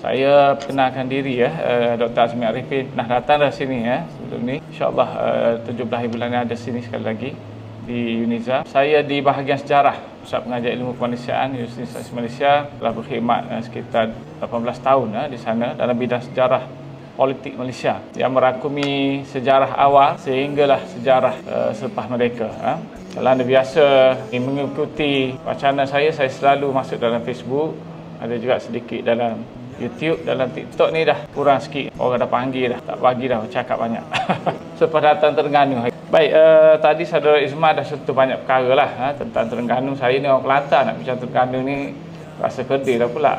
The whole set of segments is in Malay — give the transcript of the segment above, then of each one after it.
Saya perkenalkan diri Dr. Azmi Arifin pernah datang dari sini sebelum ni. InsyaAllah 17 bulan ada sini sekali lagi di UNIZA. Saya di bahagian sejarah Pusat Pengajian Ilmu Kemanusiaan Universiti Malaysia, telah berkhidmat sekitar 18 tahun di sana dalam bidang sejarah politik Malaysia yang merangkumi sejarah awal sehinggalah sejarah selepas merdeka. Kalau anda biasa mengikuti wacana saya selalu masuk dalam Facebook, ada juga sedikit dalam YouTube, dalam TikTok ni dah kurang sikit. Orang dah panggil dah, tak bagi dah cakap banyak. Selepas datang Terengganu. Baik, tadi saudara Isma dah sentuh banyak perkara lah tentang Terengganu. Saya ni orang Kelantan, nak bincang Terengganu ni rasa kedai dah pula.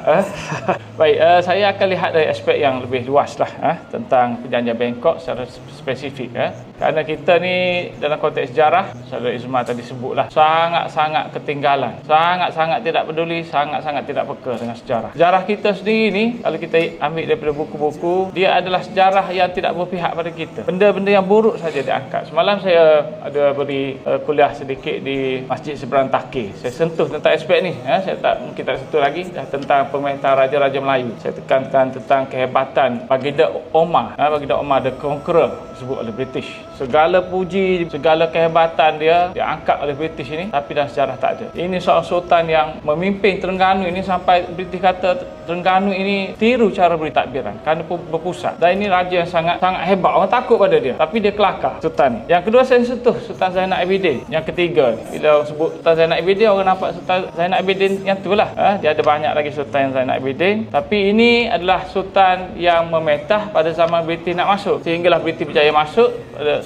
Baik, saya akan lihat dari aspek yang lebih luas lah tentang Perjanjian Bangkok secara spesifik. Kerana kita ni dalam konteks sejarah, saudara Isma tadi sebutlah, sangat-sangat ketinggalan, sangat-sangat tidak peduli, sangat-sangat tidak peka dengan sejarah. Sejarah kita sendiri ni, kalau kita ambil daripada buku-buku, dia adalah sejarah yang tidak berpihak pada kita. Benda-benda yang buruk saja diangkat. Semalam saya ada beri kuliah sedikit di Masjid Seberang Takir. Saya sentuh tentang aspek ni. Saya mungkin tak sentuh lagi tentang pemerintahan Raja-Raja Melayu. Saya tekankan tentang kehebatan Baginda Omar. Baginda Omar the Conqueror disebut oleh British. Segala puji, segala kehebatan dia diangkat oleh British ini, tapi dalam sejarah tak ada. Ini seorang sultan yang memimpin Terengganu ini sampai British kata Terengganu ini tiru cara beri takbiran kerana berpusat. Dan ini raja yang sangat hebat. Orang takut pada dia, tapi dia kelakar sultan ni. Yang kedua saya sentuh Sultan Zainal Abidin. Yang ketiga, bila orang sebut Sultan Zainal Abidin, orang nampak Sultan Zainal Abidin yang itulah. Dia ada banyak lagi Sultan Zainal Abidin, tapi ini adalah sultan yang memerintah pada zaman British nak masuk, sehinggalah British berjaya masuk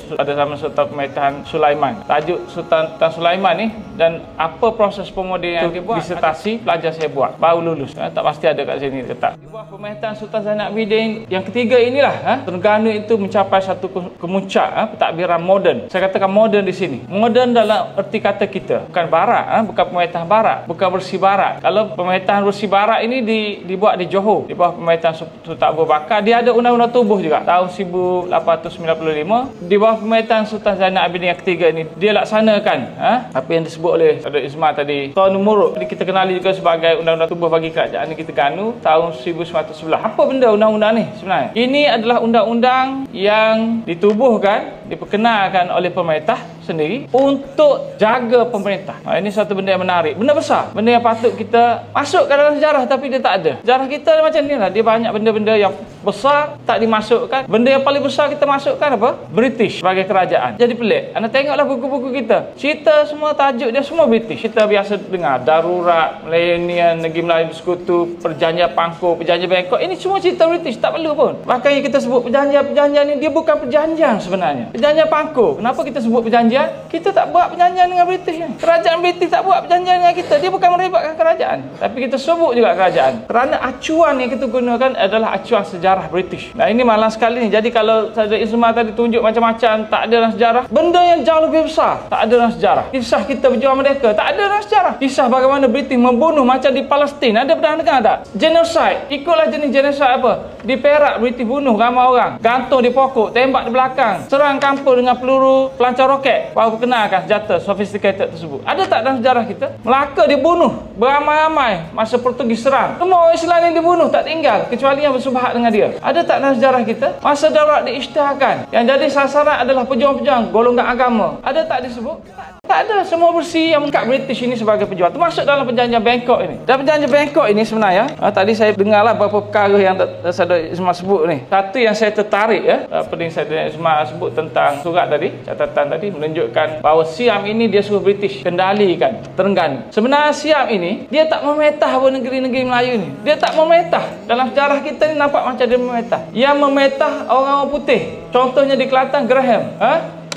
pada zaman Sultan Pemerintahan Sulaiman. Tajuk Sultan Sulaiman ni dan apa proses pemodelan yang dibuat, disertasi pelajar saya buat, baru lulus. Tak pasti ada kat sini letak. Di bawah pemerintahan Sultan Zainal Abidin yang ketiga inilah Terengganu itu mencapai satu kemuncak pentadbiran moden. Saya katakan moden di sini. Moden dalam erti kata kita, bukan barat, bukan pemerintahan barat, bukan bersih barat. Kalau pemerintahan bersih barat ini dibuat di Johor, di bawah pemerintahan Sultan Abu Bakar, dia ada undang-undang tubuh juga tahun 1895. Di bawah pemerintahan Sultan Zainal Abidin yang ketiga ini, dia laksanakan apa yang disebut oleh Saudara Isma tadi, Tonun Muruk. Kita kenali juga sebagai undang-undang tubuh bagi kerajaan negeri Terengganu tahun 1911. Apa benda undang-undang ni sebenarnya? Ini adalah undang-undang yang ditubuhkan, diperkenalkan oleh pemerintah sendiri untuk jaga pemerintah. Ini satu benda yang menarik, benda besar, benda yang patut kita masukkan dalam sejarah, tapi dia tak ada. Sejarah kita macam ni lah, dia banyak benda-benda yang besar tak dimasukkan. Benda yang paling besar kita masukkan apa? British sebagai kerajaan. Jadi pelik. Anda tengoklah buku-buku kita, cerita semua tajuk dia semua British. Kita biasa dengar Darurat, Millennium, Negeri Melayu Bersekutu, Perjanjian Pangkor, Perjanjian Bangkok. Ini semua cerita British, tak perlu pun. Makanya kita sebut perjanjian ni, dia bukan perjanjian sebenarnya. Perjanjian Pangkor, kenapa kita sebut perjanjian? Kita tak buat perjanjian dengan British. Kerajaan British tak buat perjanjian dengan kita. Dia bukan merebatkan kerajaan, tapi kita sebut juga kerajaan. Kerana acuan yang kita gunakan adalah acuan sejarah British. Nah, ini malang sekali ni. Jadi kalau Saudara Isma tadi tunjuk macam-macam tak ada dalam sejarah, benda yang jauh lebih besar tak ada dalam sejarah. Kisah kita berjuang merdeka tak ada dalam sejarah. Kisah bagaimana British membunuh macam di Palestin, ada pernah dengar tak? Genocide. Ikutlah jenis genocide apa? Di Perak British bunuh ramai orang, gantung di pokok, tembak di belakang, serang kampung dengan peluru pelancar roket, baru perkenalkan senjata sophisticated tersebut. Ada tak dalam sejarah kita? Melaka dibunuh beramai-ramai masa Portugis serang, semua orang Islam yang dibunuh tak tinggal kecuali yang bersubahat dengan dia. Ada tak dalam sejarah kita? Masa darurat diisytiharkan, yang jadi sasaran adalah pejuang-pejuang golongan agama. Ada tak disebut? Tak ada. Semua bersih yang mengangkat British ini sebagai pejuang. Termasuk dalam Perjanjian Bangkok ini. Dalam Perjanjian Bangkok ini sebenarnya, tadi saya dengarlah beberapa perkara yang Saudara Isma sebut ni. Satu yang saya tertarik, apa yang Saudara Isma sebut tentang surat tadi, catatan tadi, menunjukkan bahawa Siam ini dia suruh British kendalikan Terengganu. Sebenarnya Siam ini, dia tak memerintah negeri-negeri Melayu ni. Dia tak memerintah. Dalam sejarah kita ni nampak macam dia memerintah. Yang memerintah orang-orang putih. Contohnya di Kelantan, Graham.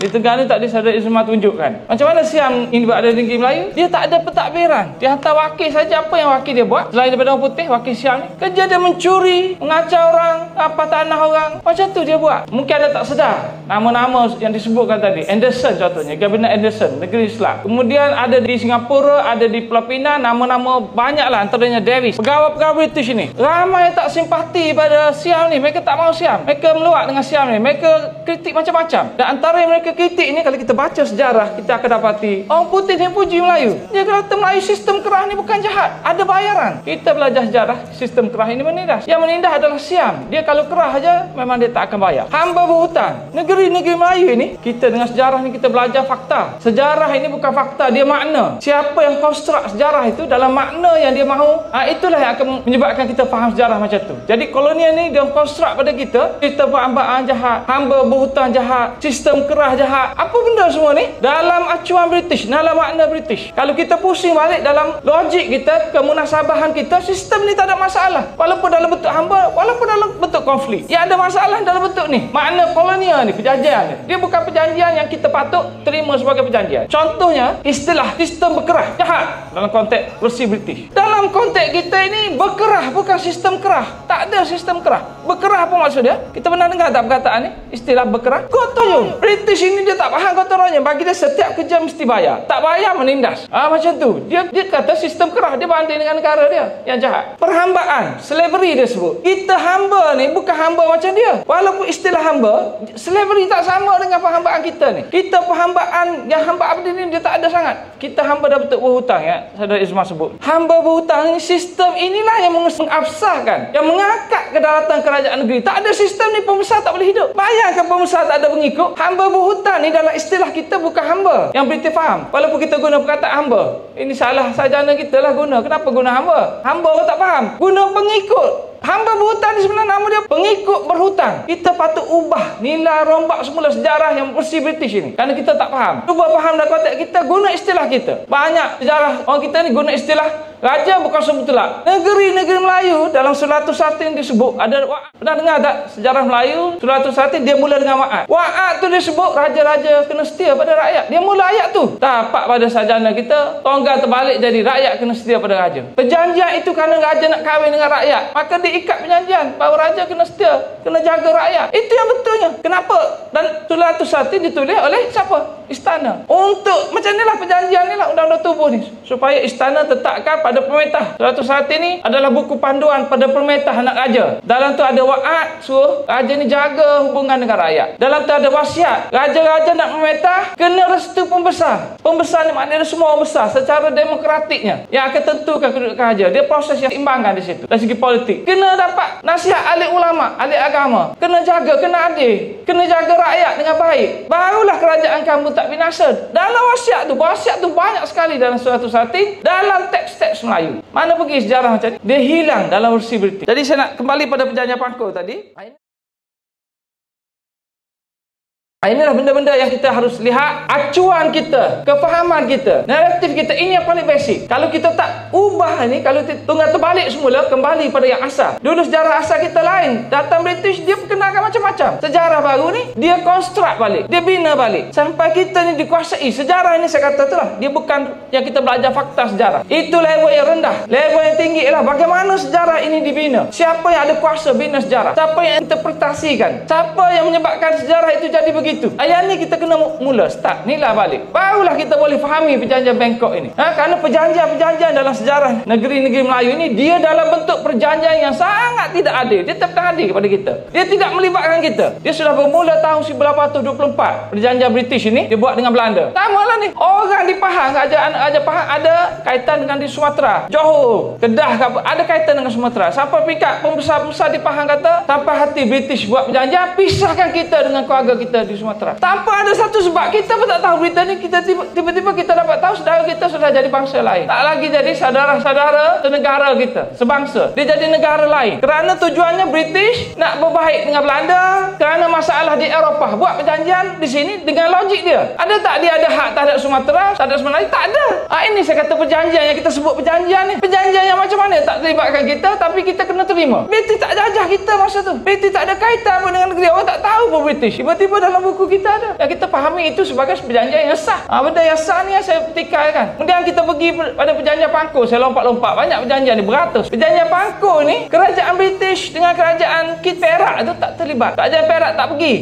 Di Terengganu tadi Saudara Isma tunjukkan. Macam mana Siam ini berada di negeri Melayu? Dia tak ada pentadbiran. Dia hantar wakil saja. Apa yang wakil dia buat? Selain daripada orang putih, wakil Siam ni, kerja dia mencuri, mengacau orang, apa tanah orang. Macam tu dia buat. Mungkin ada tak sedar nama-nama yang disebutkan tadi. Anderson contohnya, Governor Anderson, negeri Islam. Kemudian ada di Singapura, ada di Pulau Pinang, nama-nama banyaklah, antaranya Davis. Pegawai-pegawai British ini, ramai tak simpati pada Siam ni. Mereka tak mahu Siam. Mereka meluak dengan Siam ni. Mereka kritik macam-macam. Dan antara mereka kritik ni, kalau kita baca sejarah, kita akan dapati orang putih ni puji Melayu. Dia kata Melayu sistem kerah ni bukan jahat, ada bayaran. Kita belajar sejarah, sistem kerah ini menindas. Yang menindas adalah Siam. Dia kalau kerah aja memang dia tak akan bayar. Hamba berhutang. Negeri-negeri Melayu ini, kita dengan sejarah ni kita belajar fakta. Sejarah ini bukan fakta, dia makna. Siapa yang konstruk sejarah itu dalam makna yang dia mahu, itulah yang akan menyebabkan kita faham sejarah macam tu. Jadi kolonial ni dia konstruk pada kita, sistem perhambaan jahat, hamba berhutang jahat, sistem kerah jahat. Apa benda semua ni? Dalam acuan British, dalam makna British. Kalau kita pusing balik dalam logik kita, kemunasabahan kita, sistem ni tak ada masalah. Walaupun dalam bentuk hamba, walaupun dalam bentuk konflik. Yang ada masalah dalam bentuk ni, makna kolonial ni, perjanjian ni. Dia bukan perjanjian yang kita patut terima sebagai perjanjian. Contohnya, istilah sistem berkerah jahat dalam konteks versi British. Dalam konteks kita ini, berkerah bukan sistem kerah. Tak ada sistem kerah. Berkerah apa maksud dia? Kita pernah dengar tak perkataan ni? Istilah berkerah? Gotong royong. British ini dia tak faham gotong royong. Bagi dia setiap kerja mesti bayar. Tak bayar menindas. Macam tu. Dia kata sistem kerah. Dia banding dengan negara dia yang jahat. Perhambaan, slavery dia sebut. Kita hamba ni bukan hamba macam dia. Walaupun istilah hamba, slavery tak sama dengan perhambaan kita ni. Kita perhambaan yang hamba abdi ni dia tak ada sangat. Kita hamba dah bentuk berhutang ya. Saudara Ismail sebut. Hamba berhutang ni, sistem inilah yang mengabsahkan, yang mengangkat kedaulatan kerajaan negeri. Tak ada sistem ni, pembesar tak boleh hidup. Bayangkan pembesar tak ada pengikut. Hamba berhutang ni dalam istilah kita bukan hamba. Yang British faham. Walaupun kita guna perkataan hamba. Ini salah sarjana kita lah guna. Kenapa guna hamba? Hamba orang tak faham. Guna pengikut. Hamba berhutang ni sebenarnya nama dia pengikut berhutang. Kita patut ubah nilai rombak semula sejarah yang versi British ini. Kerana kita tak faham. Cuba faham dalam konteks kita, guna istilah kita. Banyak sejarah orang kita ni guna istilah raja bukan sebetulnya. Negeri-negeri Melayu dalam Suratul Satin disebut ada wa'ad. Pernah dengar tak sejarah Melayu? Suratul Satin dia mula dengan wa'ad. Wa'ad tu disebut raja-raja kena setia pada rakyat. Dia mula ayat tu. Tapak pada sarjana kita, tonggal terbalik jadi rakyat kena setia pada raja. Perjanjian itu kerana raja nak kahwin dengan rakyat. Maka diikat perjanjian bahawa raja kena setia, kena jaga rakyat. Itu yang betulnya. Kenapa? Dan Suratul Satin ditulis oleh siapa? Istana. Untuk macam inilah perjanjian ni lah undang-undang tubuh ni. Supaya istana tetapkan pada pemerintah. Suratul Satin ni adalah buku panduan pada pemerintah anak raja. Dalam tu ada wa'ad, suruh raja ni jaga hubungan dengan rakyat. Dalam tu ada wasiat. Raja-raja nak memerintah, kena restu pembesar. Pembesar ni maknanya semua orang besar secara demokratiknya yang akan tentukan kedudukan raja. Dia proses yang imbangkan di situ. Dari segi politik. Kena dapat nasihat ahli ulama, ahli agama. Kena jaga, kena adil. Kena jaga rakyat dengan baik. Barulah kerajaan kamu tak binasa. Dalam wasiat tu banyak sekali dalam Suratul Satin, dalam teks-teks Melayu. Mana pergi sejarah macam ni? Dia hilang dalam versi British. Jadi saya nak kembali pada perjanjian Pangkor tadi. Inilah benda-benda yang kita harus lihat, acuan kita, kefahaman kita, naratif kita. Ini yang paling basic. Kalau kita tak ubah ni, kalau tunggal terbalik semula, kembali pada yang asal. Dulu sejarah asal kita lain. Datang British, dia perkenalkan macam-macam. Sejarah baru ni, dia konstruk balik. Dia bina balik. Sampai kita ni dikuasai. Sejarah ni saya kata tu lah. Dia bukan yang kita belajar fakta sejarah. Itu level yang rendah. Level yang tinggi ialah bagaimana sejarah ini dibina. Siapa yang ada kuasa bina sejarah. Siapa yang interpretasikan. Siapa yang menyebabkan sejarah itu jadi begitu. Ayat ni kita kena mula start nilai balik. Barulah kita boleh fahami perjanjian Bangkok ini. Kerana perjanjian-perjanjian dalam sejarah negeri-negeri Melayu ini, dia dalam bentuk perjanjian yang sangat tidak adil. Dia tak adil kepada kita. Dia tidak melibatkan kita. Dia sudah bermula tahun 1824. Perjanjian British ini dia buat dengan Belanda. Samalah ni. Orang di Pahang, Raja Pahang ada kaitan dengan di Sumatera, Johor, Kedah, ada kaitan dengan Sumatera. Sampai peringkat pembesar-pembesar di Pahang kata, tanpa hati British buat perjanjian, pisahkan kita dengan keluarga kita di Sumatera. Tanpa ada satu sebab. Kita pun tak tahu berita ni. Kita tiba-tiba kita dapat tahu saudara kita sudah jadi bangsa lain. Tak lagi jadi saudara-saudara senegara kita, sebangsa. Dia jadi negara lain. Kerana tujuannya British nak berbaik dengan Belanda. Kerana masalah di Eropah. Buat perjanjian di sini dengan logik dia. Ada tak dia ada hak terhadap Sumatera, terhadap Melayu? Tak ada. Ini saya kata perjanjian yang kita sebut perjanjian ni. Perjanjian yang macam mana? Tak terlibatkan kita, tapi kita kena terima. British tak jajah kita masa tu. British tak ada kaitan pun dengan negeri. Orang tak tahu pun British. Tiba-tiba dalam buku kita ada. Dan kita fahami itu sebagai perjanjian yang sah. Benda yang sah ni yang saya petikalkan. Kemudian kita pergi pada perjanjian Pangkor. Saya lompat-lompat. Banyak perjanjian ni, beratus. Perjanjian Pangkor ni, kerajaan British dengan kerajaan Perak itu tak terlibat. Kerajaan Perak tak pergi.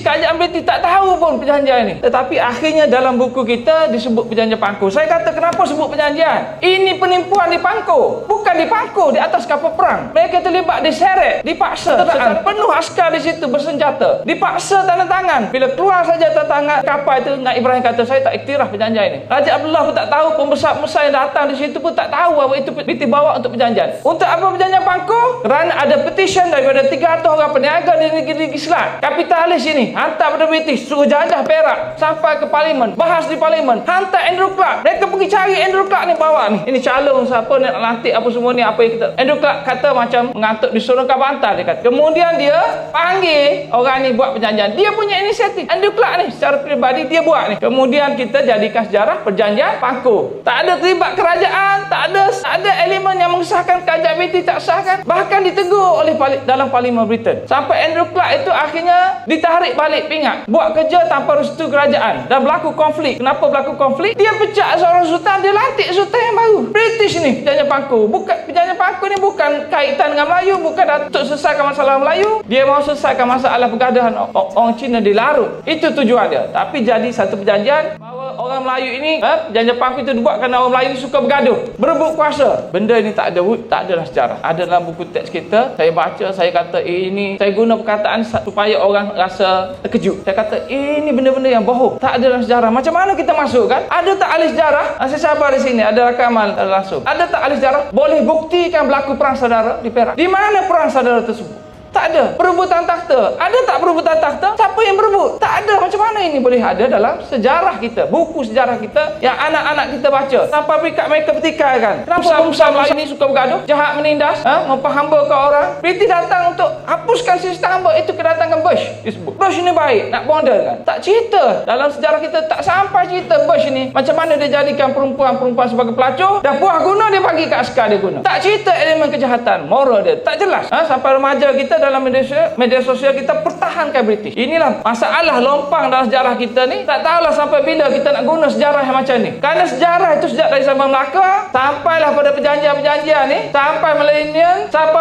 Kerajaan British tak tahu pun perjanjian ni. Tetapi akhirnya dalam buku kita disebut perjanjian Pangkor. Saya kata kenapa sebut perjanjian? Ini penipuan di Pangkor. Bukan di Pangkor, di atas kapal perang. Mereka terlibat diseret, dipaksa. Penuh askar di situ bersenjata. Dipaksa tanda tangan. perjanjian. Bila keluar saja tangan kapal itu, Nabi Ibrahim kata, saya tak iktiraf perjanjian ini. Raja Abdullah pun tak tahu, pembesar-pembesar yang datang di situ pun tak tahu bahawa itu dibawa untuk perjanjian. Untuk apa perjanjian Pangku? Kerana ada petition daripada 300 orang peniaga di negeri Islam. Kapitalis ini hantar pada British, suruh jajah Perak sampai ke parlimen, bahas di parlimen, hantar Andrew Clark. Mereka pergi cari Andrew Clark ni, bawa ni. Ini calon siapa nak lantik apa semua ni, apa yang kita. Andrew Clark kata macam mengantuk di surga bantal, dia kata. Kemudian dia panggil orang ni buat perjanjian. Dia punya inisiatif. Andrew Clark ni secara peribadi dia buat ni. Kemudian kita jadikan sejarah perjanjian Pangku. Tak ada terlibat kerajaan, tak ada elemen yang mengesahkan kerajaan British, tak sahkan. Bahkan ditegur oleh dalam parlimen Britain. Sampai Andrew Clark itu akhirnya ditarik balik pingat. Buat kerja tanpa restu kerajaan dan berlaku konflik. Kenapa berlaku konflik? Dia pecat seorang sultan, dia lantik sultan yang baru. British ni perjanjian Pangku. Perjanjian Pangku ni bukan kaitan dengan Melayu, bukan untuk selesaikan masalah Melayu. Dia mahu selesaikan masalah pergaduhan orang Cina di Larut. Itu tujuan dia. Tapi jadi satu perjanjian bahawa orang Melayu ini, perjanjian Pangku itu dibuat kerana orang Melayu suka bergaduh, berebut kuasa. Benda ni tak adalah sejarah. Ada dalam buku teks kita, saya baca, saya kata ini, saya guna perkataan supaya orang rasa terkejut. Saya kata ini benda-benda yang bohong, tak ada dalam sejarah. Macam mana kita masukkan? Ada tak ahli sejarah? Saya sabar di sini, ada rakaman langsung. Ada tak ahli sejarah boleh buktikan berlaku perang saudara di Perak? Di mana perang saudara tersebut? Tak ada. Perebutan takhta. Ada tak perebutan takhta? Siapa yang berebut? Tak ada. Macam mana ini boleh ada dalam sejarah kita, buku sejarah kita yang anak-anak kita baca? Tanpa mereka pertikaikan. Kenapa pengusaha Melayu ini suka bergaduh? Jahat menindas, memperhambakan orang. British datang untuk hapuskan sistem hamba. Itu kedatangan Bush disebut. Bush ini baik, nak model kan? Tak cerita. Dalam sejarah kita tak sampai cerita Bush ini macam mana dia jadikan perempuan-perempuan sebagai pelacur. Dah puas guna, dia bagi kat askar dia guna. Tak cerita elemen kejahatan, moral dia. Tak jelas. Sampai remaja kita dalam media sosial kita pertahankan British. Inilah masalah lompang dalam sejarah kita ni. Tak tahulah sampai bila kita nak guna sejarah yang macam ni. Kerana sejarah itu sejak dari zaman Melaka sampailah pada perjanjian-perjanjian ni, sampai milenium, sampai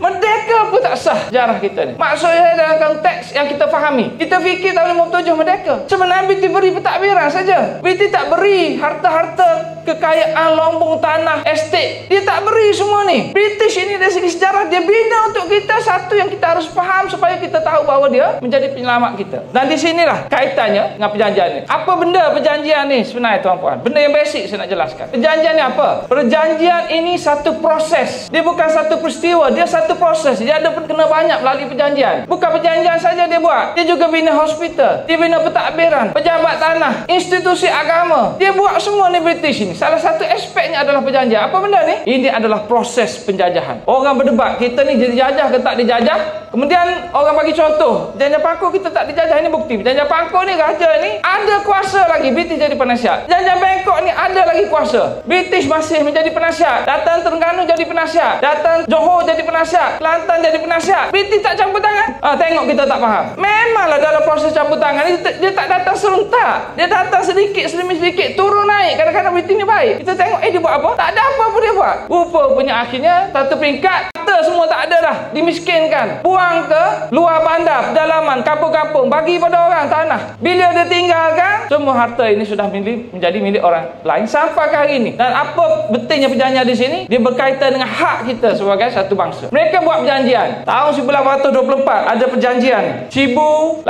merdeka pun tak sah sejarah kita ni. Maksudnya dalam konteks yang kita fahami. Kita fikir tahun 57 merdeka. Sebenarnya British beri pentadbiran saja. British tak beri harta-harta, kekayaan, lombong tanah, estate. Dia tak beri semua ni. British ini dari segi sejarah dia bina untuk kita satu yang kita harus faham supaya kita tahu bahawa dia menjadi penyelamat kita. Dan di sinilah kaitannya dengan perjanjian ni. Apa benda perjanjian ni sebenarnya tuan-puan? Benda yang basic saya nak jelaskan. Perjanjian ni apa? Perjanjian ini satu proses. Dia bukan satu peristiwa, dia satu proses. Dia ada kena banyak melalui perjanjian. Bukan perjanjian saja dia buat. Dia juga bina hospital, dia bina pentadbiran, pejabat tanah, institusi agama. Dia buat semua ni British ini. Salah satu aspeknya adalah perjanjian. Apa benda ni? Ini adalah proses penjajahan. Orang berdebat, kita ni dijajah ke tak dijajah. Kemudian orang bagi contoh, perjanjian Pangku kita tak dijajah, ini bukti. Perjanjian Pangku ni raja ni ada kuasa lagi, British jadi penasihat. Perjanjian Bangkok ni ada lagi kuasa, British masih menjadi penasihat. Datang Terengganu jadi penasihat, datang Johor jadi penasihat, Kelantan jadi penasihat. British tak campur tangan. Tengok kita tak faham. Memanglah dalam proses campur tangan ni dia tak datang serentak. Dia datang sedikit demi sedikit, turun naik. Kadang-kadang British ni baik. Kita tengok dia buat apa? Tak ada apa pun dia buat. Rupa-rupanya akhirnya satu peringkat semua tak ada dah, dimiskinkan, buang ke luar bandar, pedalaman, kampung-kampung, bagi pada orang tanah. Bila dia tinggalkan, semua harta ini sudah menjadi milik orang lain sampai ke hari ini. Dan apa betulnya perjanjian di sini? Dia berkaitan dengan hak kita sebagai satu bangsa. Mereka buat perjanjian tahun 1824 ada perjanjian, 1826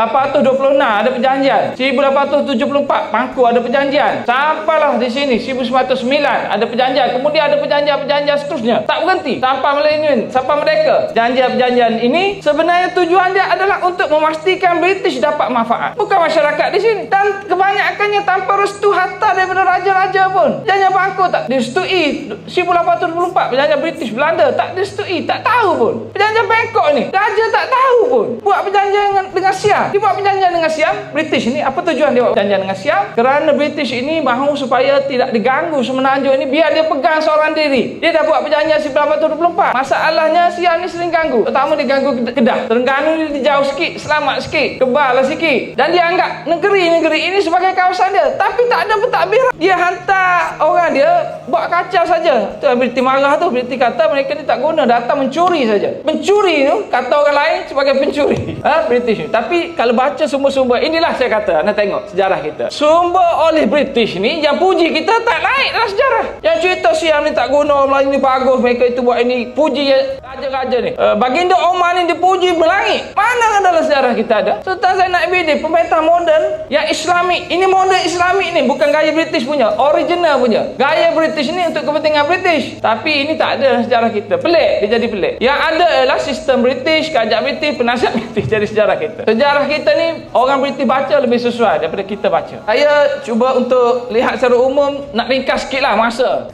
ada perjanjian, 1874 Pangku ada perjanjian, sampailah di sini 1909 ada perjanjian, kemudian ada perjanjian seterusnya, tak berhenti sampai milenium, sampai mereka. Perjanjian ini sebenarnya tujuan dia adalah untuk memastikan British dapat manfaat, bukan masyarakat di sini. Dan kebanyakannya tanpa restu harta daripada raja-raja pun. Perjanjian Pangku tak disetujui 1824, perjanjian British Belanda tak disetujui, tak tahu pun. Perjanjian Bangkok ni raja tak tahu pun. Buat perjanjian dengan Siam. Dia buat perjanjian dengan Siam. British ini apa tujuan dia buat perjanjian dengan Siam? Kerana British ini mahu supaya tidak diganggu Semenanjung ini, biar dia pegang seorang diri. Dia dah buat perjanjian 1824. Masalahnya Siam ni sering ganggu, terutama dia ganggu Kedah. Terengganu ni jauh sikit, selamat sikit, Kebal lah sikit. Dan dia anggap negeri-negeri ini sebagai kawasan dia. Tapi tak ada pentadbiran. Dia hantar orang dia buat kacau saja. Tu British marah tu. British kata mereka ni tak guna, datang mencuri saja. Pencuri tu kata orang lain sebagai pencuri. ni. British ni. Tapi kalau baca sumber-sumber, inilah saya kata, anda tengok sejarah kita. Sumber oleh British ni yang puji kita tak naik dalam sejarah. Yang cerita Siam ni tak guna, Melayu ni bagus, mereka itu buat ini, puji raja-raja ni. Baginda Omar ni dipuji berlangit. Mana dalam sejarah kita ada? Sultan Zainal Abidin, pemerintah moden yang Islamik. Ini moden Islamik ni, bukan gaya British punya, original punya. Gaya British ni untuk kepentingan British. Tapi ini tak ada dalam sejarah kita. Pelik, dia jadi pelik. Yang ada ialah sistem British, kerajaan British, penasihat British jadi sejarah kita. Sejarah kita ni orang British baca lebih sesuai daripada kita baca. Saya cuba untuk lihat secara umum, nak ringkas sikit lah masa.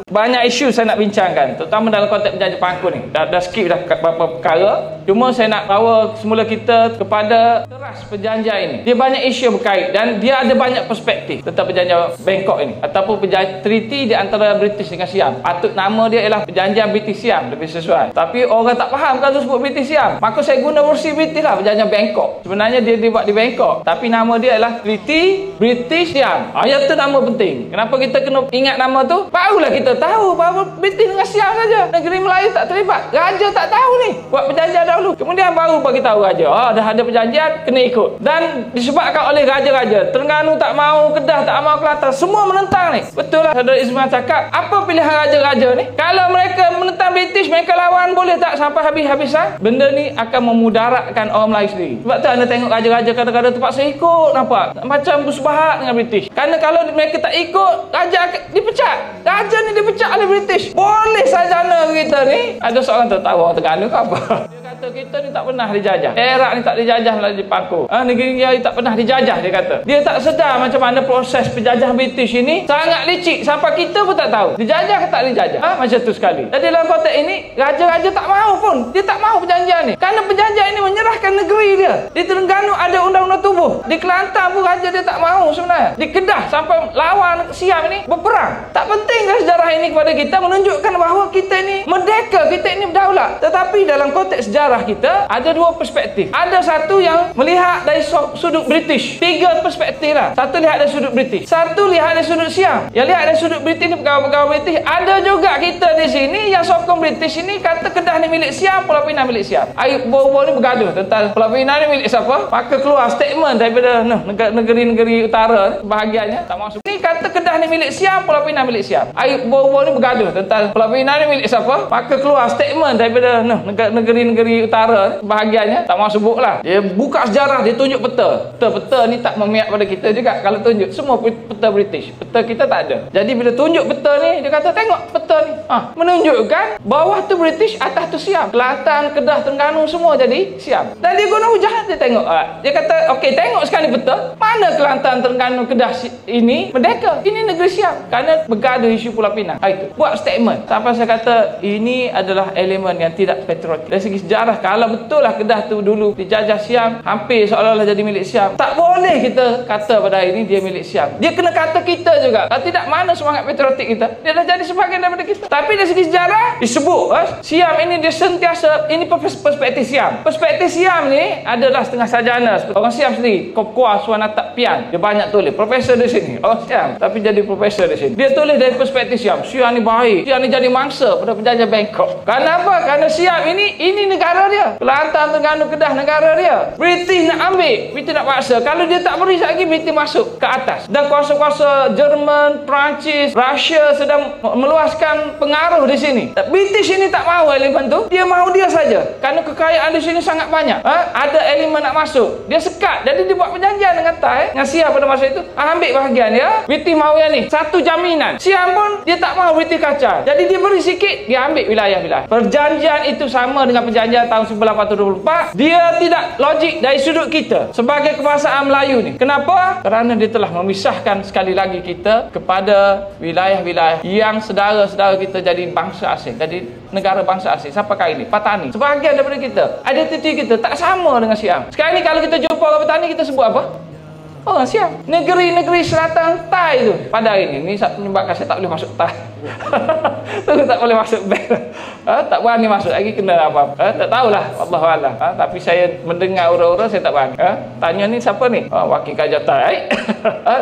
Banyak isu saya nak bincangkan, terutama dalam konteks perjanjian Pangkul ni. Dah skip dah beberapa perkara. Cuma saya nak bawa semula kita kepada teras perjanjian ini. Dia banyak isu berkait dan dia ada banyak perspektif tentang perjanjian Bangkok ini ataupun perjanjian treaty di antara British dengan Siam. Patut nama dia ialah perjanjian British Siam lebih sesuai. Tapi orang tak faham kalau sebut British Siam. Maka saya guna versi British lah, perjanjian Bangkok. Sebenarnya dia dibuat di Bangkok, tapi nama dia ialah Treaty British Siam. Yang tu nama penting. Kenapa kita kena ingat nama tu? Barulah kita tahu bahawa British dengan Siam saja. Negeri Melayu tak terlibat. Raja tak tahu ni. Buat perjanjian dahulu. Kemudian baru bagi tahu raja. Dah ada perjanjian, kena ikut. Dan disebabkan oleh raja-raja. Terengganu tak mau, Kedah tak mau, Kelantan, semua menentang ni. Betul lah Saudara Ismail cakap. Apa pilihan raja-raja ni? Kalau mereka menentang British, mereka lawan, boleh tak sampai habis-habisan? Benda ni akan memudaratkan orang Melayu sendiri. Sebab tu anda tengok raja-raja kadang-kadang terpaksa ikut. Nampak? Macam bersebahat dengan British. Kerana kalau mereka tak ikut, raja akan dipecat. Raja ni dipecat oleh British. Boleh sarjana kita ni. Ada seorang tahu orang Terengganu ke apa? Dia kata kita ni tak pernah dijajah. Perak ni tak dijajah melalui Pangkul. Negeri Melayu tak pernah dijajah, dia kata. Dia tak sedar macam mana proses penjajah British ini sangat licik sampai kita pun tak tahu. Dijajah ke tak dijajah? Macam tu sekali. Jadi dalam konteks ini, raja-raja tak mahu pun. Dia tak mahu perjanjian ni. Kerana perjanjian ini menyerahkan negeri dia. Di Terengganu ada undang-undang tubuh. Di Kelantan pun raja dia tak mahu sebenarnya. Di Kedah sampai lawan Siam ini berperang. Tak penting dah sejarah ini kepada kita menunjukkan bahawa kita ini merdeka, kita ini berdaulat. Tetapi dalam konteks sejarah kita ada dua perspektif. Ada satu yang melihat dari sudut British. Tiga perspektif lah. Satu lihat dari sudut British. Satu lihat dari sudut Siam. Yang lihat dari sudut British ni, pegawai-pegawai British. Ada juga kita di sini yang sokong British ini kata Kedah ni milik Siam, Pulau Pinang milik Siam. Baru-baru ni bergaduh tentang Pulau Pinang ni milik siapa. Maka keluar statement daripada negeri-negeri utara bahagiannya tak masuk. Ni kata Kedah ni milik Siam, Pulau Pinang milik Siam. Baru-baru ni bergaduh tentang Pulau Pinang ni milik siapa. Maka keluar statement daripada negeri-negeri utara bahagiannya tak mahu sebut lah. Dia buka sejarah, dia tunjuk peta. Peta ni tak memihak pada kita juga. Kalau tunjuk semua peta British, peta kita tak ada. Jadi bila tunjuk peta ni, dia kata tengok peta ni, menunjukkan bawah tu British, atas tu Siam. Kelantan, Kedah, Terengganu semua jadi Siam. Dan dia guna hujah, dia tengok. Dia kata okey, tengok sekali peta, mana Kelantan, Terengganu, Kedah ini merdeka, ini negeri Siam. Kerana bergaduh isu Pulau Pinang. Itu buat statement. Sampai saya kata ini adalah elemen yang tidak patriotik. Dari segi sejarah, kalau betul lah Kedah tu dulu dijajah Siam, hampir seolah-olah jadi milik Siam, tak boleh kita kata pada hari ini dia milik Siam. Dia kena kata kita juga. Kalau tidak, mana semangat patriotik kita? Dia dah jadi sebahagian daripada kita. Tapi dari segi sejarah disebut Siam ini dia sentiasa, ini perspektif Siam. Perspektif Siam ni adalah setengah sarjana. Orang Siam sendiri, Kopkua Suanata Pian, dia banyak tulis. Profesor di sini, orang Siam, tapi jadi profesor di sini. Dia tulis dari perspektif Siam. Siam ni baik. Siam ni jadi mangsa pada penjajah Bangkok. Kenapa? Kerana Siam ini negara dia. Kelantan, Terengganu, Kedah negara dia. British nak ambil, British nak paksa. Kalau dia tak beri lagi, British masuk ke atas. Dan kuasa-kuasa Jerman, Perancis, Rusia sedang meluaskan pengaruh di sini. British ini tak mahu elemen tu. Dia mahu dia saja. Kerana kekayaan di sini sangat banyak. Ada elemen nak masuk. Dia sekat. Jadi dia buat perjanjian dengan Thai, dengan Siam pada masa itu. Ambil bahagian dia. British mahu yang ni. Satu jaminan. Siam pun dia tak mahu British kacau. Jadi dia beri sikit, dia ambil wilayah-wilayah. Perjanjian itu sama dengan perjanjian tahun 1824. Dia tidak logik dari sudut kita sebagai kebangsaan Melayu ni. Kenapa? Kerana dia telah memisahkan sekali lagi kita kepada wilayah-wilayah yang saudara-saudara kita jadi bangsa asing, jadi negara bangsa asing. Sampai kali ini Patani sebahagian daripada kita, identiti kita tak sama dengan Siam. Sekarang ni kalau kita jumpa orang Patani, kita sebut apa? Orang Siam. Negeri-negeri selatan Thai tu pada hari ini, ni menyebabkan saya tak boleh masuk Thai. Tu tak boleh masuk bank. Tak berani masuk lagi, kena apa-apa. Tak tahulah, wallahualam. Tapi saya mendengar orang-orang, saya tak berani. Tanya ni siapa ni? Wakil Kajatan.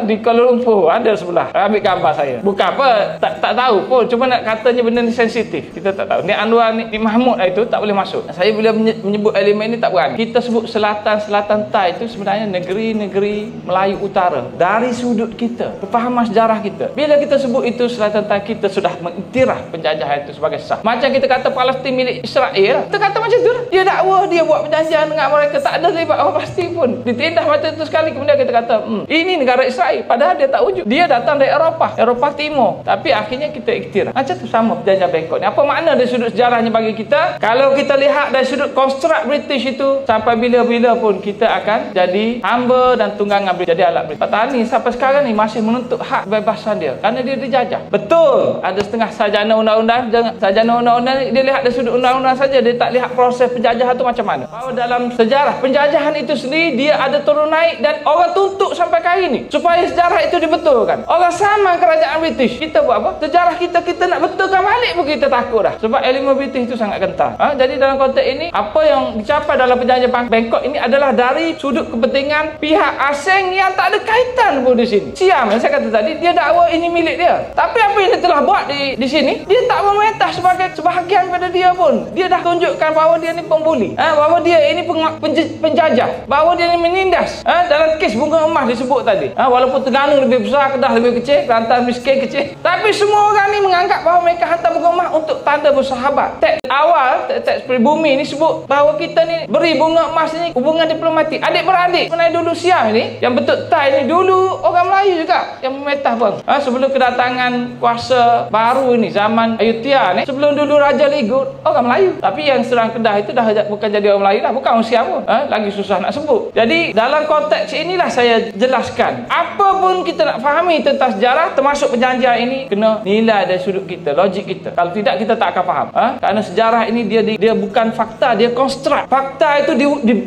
Di Kuala Lumpur ada sebelah. Ambil gambar saya. Bukan apa, tak tahu pun. Cuma nak katanya benda ni sensitif. Kita tak tahu. Ni Anwar ni Mahmud itu tak boleh masuk. Saya bila menyebut elemen ni tak berani. Kita sebut selatan Thai itu sebenarnya negeri-negeri Melayu Utara. Dari sudut kita, kefahaman sejarah kita. Bila kita sebut itu selatan Thai, kita sudah mengiktiraf penjajahan itu sebagai sah. Macam kita kata Palestin milik Israel, kita kata macam tu lah. Dia dakwa, dia buat perjanjian dengan mereka, tak ada libat orang Palestin pun. Ditindas macam itu sekali, kemudian kita kata ini negara Israel, padahal dia tak wujud. Dia datang dari Eropah Timur. Tapi akhirnya kita iktiraf. Macam tu sama perjanjian Bangkok ni. Apa makna dari sudut sejarahnya bagi kita? Kalau kita lihat dari sudut konstruk British itu, sampai bila-bila pun kita akan jadi hamba dan tunggangan British, jadi alat British. Petani sampai sekarang ni masih menuntut hak kebebasan dia kerana dia dijajah. Betul, ada setengah sarjana undang-undang, dia lihat dari sudut undang-undang saja, dia tak lihat proses penjajahan tu macam mana. Bahawa dalam sejarah penjajahan itu sendiri dia ada turun naik dan orang tuntut sampai kali ni supaya sejarah itu dibetulkan. Orang sama kerajaan British, kita buat apa? Sejarah kita nak betulkan balik pun kita takut dah, sebab elemen British itu sangat kental. Jadi dalam konteks ini, apa yang dicapai dalam perjanjian Bangkok ini adalah dari sudut kepentingan pihak asing yang tak ada kaitan pun di sini. Siam yang saya kata tadi, dia dakwa ini milik dia. Tapi apa yang dia telah buat di sini, dia tak memerintah sebagai sebahagian pada dia pun. Dia dah tunjukkan bahawa dia ni pembuli, bahawa dia ini penjajah, bahawa dia ni menindas. Dalam kes bunga emas disebut tadi, walaupun Terengganu lebih besar, Kedah lebih kecil, Kelantan miskin kecil, tapi semua orang ni menganggap bahawa mereka hantar bunga emas untuk tanda bersahabat. Teks awal, teks pribumi ni sebut bahawa kita ni beri bunga emas ni hubungan diplomatik adik-beradik. Sebenarnya dulu Siam ni, yang betul Thai ni dulu orang Melayu juga yang memetah pun. Sebelum kedatangan kuasa baru ni, zaman Ayutthaya ni, sebelum dulu Raja Ligut, orang Melayu. Tapi yang serang Kedah itu dah bukan jadi orang Melayu dah, bukan orang Siam pun. Lagi susah nak sebut. Jadi dalam konteks inilah saya jelaskan, apa pun kita nak fahami tentang sejarah, termasuk perjanjian ini, kena nilai dari sudut kita, logik kita. Kalau tidak, kita tak akan faham. Kerana sejarah ini dia bukan fakta, dia konstruk. Fakta itu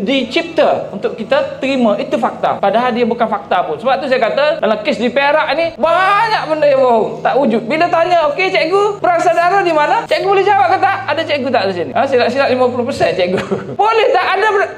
dicipta untuk kita terima, itu fakta. Padahal dia bukan fakta pun. Sebab tu saya kata, dalam kes di Perak ni, banyak benda yang bohong, tak wujud. Bila tanya, okey cikgu, perang saudara di mana? Cikgu boleh jawab ke tak? Ada cikgu tak di sini? Silap-silap 50% cikgu. Boleh tak?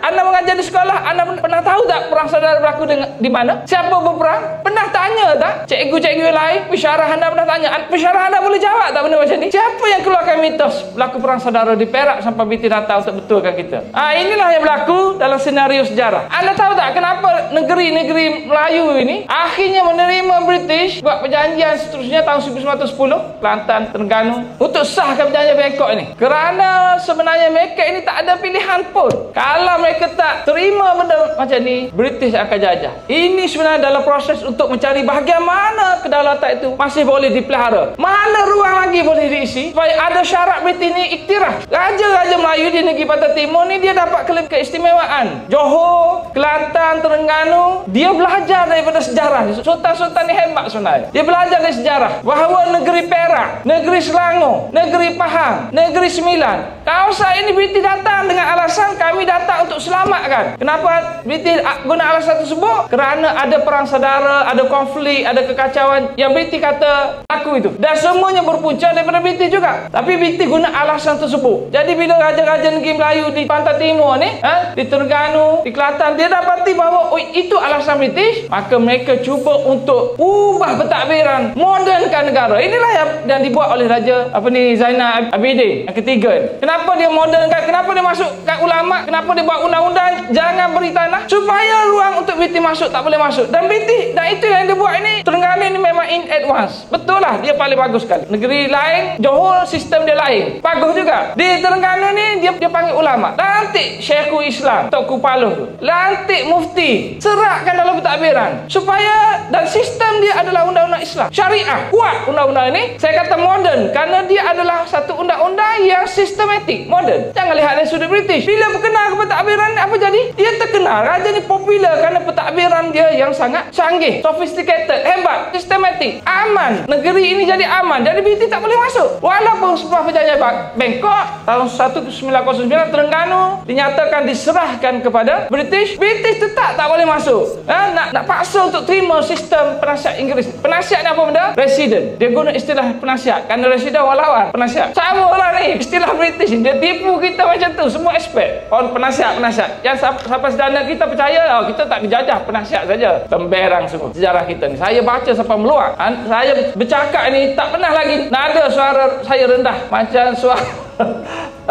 Anda mengajar di sekolah, anda pernah tahu tak perang saudara berlaku di mana? Siapa berperang? Pernah tanya tak? Cikgu-cikgu yang lain, pensyarah anda pernah tanya? Pensyarah anda boleh jawab tak benda macam ni? Siapa yang keluarkan mitos berlaku perang saudara di Perak sampai BT datang untuk betulkan kita? Inilah yang berlaku dalam senario sejarah. Anda tahu tak kenapa negeri-negeri Melayu ini akhirnya menerima British buat perjanjian seterusnya tahun 1910, Kelantan, Terengganu, untuk sahkan perjanjian Bangkok ini? Kerana sebenarnya mereka ini tak ada pilihan pun. Kalau mereka tak terima benda macam ni, British akan jajah. Ini sebenarnya dalam proses untuk mencari bahagian mana kedaulatan itu masih boleh dipelihara, mana ruang lagi boleh diisi supaya ada syarat British ni iktiraf. Raja-raja Melayu di negeri Pantai Timur ni dia dapat keistimewaan. Johor, Kelantan, Terengganu, dia belajar daripada sejarah. Sultan-sultan ni hebat sebenarnya. Dia belajar dari sejarah bahawa negeri Perak, negeri Selangor, negeri Pahang, negeri Sembilan, kawasan ini British datang dengan alasan kami datang untuk selamatkan. Kenapa British guna alasan tersebut? Kerana ada perang saudara, ada konflik, ada kekacauan yang British kata aku itu. Dan semuanya berpunca daripada British juga. Tapi British guna alasan tersebut. Jadi bila raja-raja negeri Melayu di Pantai Timur ni, di Terengganu, di Kelantan, dia dapati bahawa itu alasan British, maka mereka cuba untuk ubah pentadbiran, modernkan negara. Inilah yang dibuat oleh Raja Zainal Abidin yang ketiga. Kenapa dia modernkan? Kenapa dia masukkan ulama? Kenapa dia buat undang-undang jangan beri tanah? Supaya ruang untuk British masuk tak boleh masuk. Dan British, dan itu yang dia buat ini. Terengganu ini memang in advance. Betul lah, dia paling bagus sekali. Negeri lain, Johor sistem dia lain, bagus juga. Di Terengganu ni dia panggil ulama, lantik Syekhul Islam, Tok Kupaluh tu, lantik mufti, serakkan dalam pentadbiran supaya, dan sistem dia adalah undang-undang Islam, syariah, kuat undang-undang ini. Saya kata moden kerana dia adalah satu undang-undang yang sistematik, moden. Jangan lihat dari sudut British. Bila berkenal ke pentadbiran, apa jadi? Dia terkenal, raja ni popular kerana pentadbiran dia yang sangat canggih, sophisticated, hebat, sistematik, aman. Negeri ini jadi aman. Jadi BT tak boleh masuk. Walaupun sebuah perjanjian Bangkok tahun 1909 Terengganu dinyatakan diserahkan kepada British tetap tak boleh masuk. Nak paksa untuk terima sistem penasihat Inggeris. Penasihat ni apa benda? Resident. Dia guna istilah penasihat. Kerana resident orang lawan. Penasihat. Sama lah ni. Istilah British ni. Dia tipu kita macam tu. Semua aspek. Orang penasihat. Yang sampai sedana kita percaya, kita tak dijajah penasihat saja. Temberang semua. Sejarah kita ni. Saya baca sampai meluak. Saya bercakap ni tak pernah lagi nada suara saya rendah. Macam suara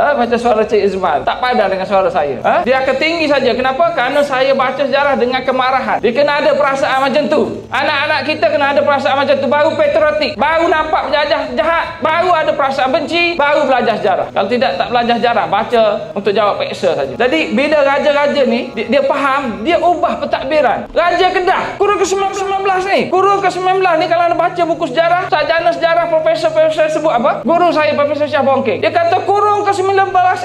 macam suara Cik Izman. Tak padan dengan suara saya. Dia akan tinggi saja. Kenapa? Kerana saya baca sejarah dengan kemarahan. Dia kena ada perasaan macam tu. Anak-anak kita kena ada perasaan macam tu. Baru patriotik. Baru nampak penjajah jahat. Baru ada perasaan benci. Baru belajar sejarah. Kalau tidak, tak belajar sejarah. Baca untuk jawab peksa saja. Jadi bila raja-raja ni dia faham, dia ubah pentadbiran. Raja Kedah kurun ke-19 ni. Kurun ke-19 ni kalau anda baca buku sejarah, sarjana sejarah, profesor sebut apa? Guru saya Profesor Syah Bongkeng. Dia kata kurun ke-19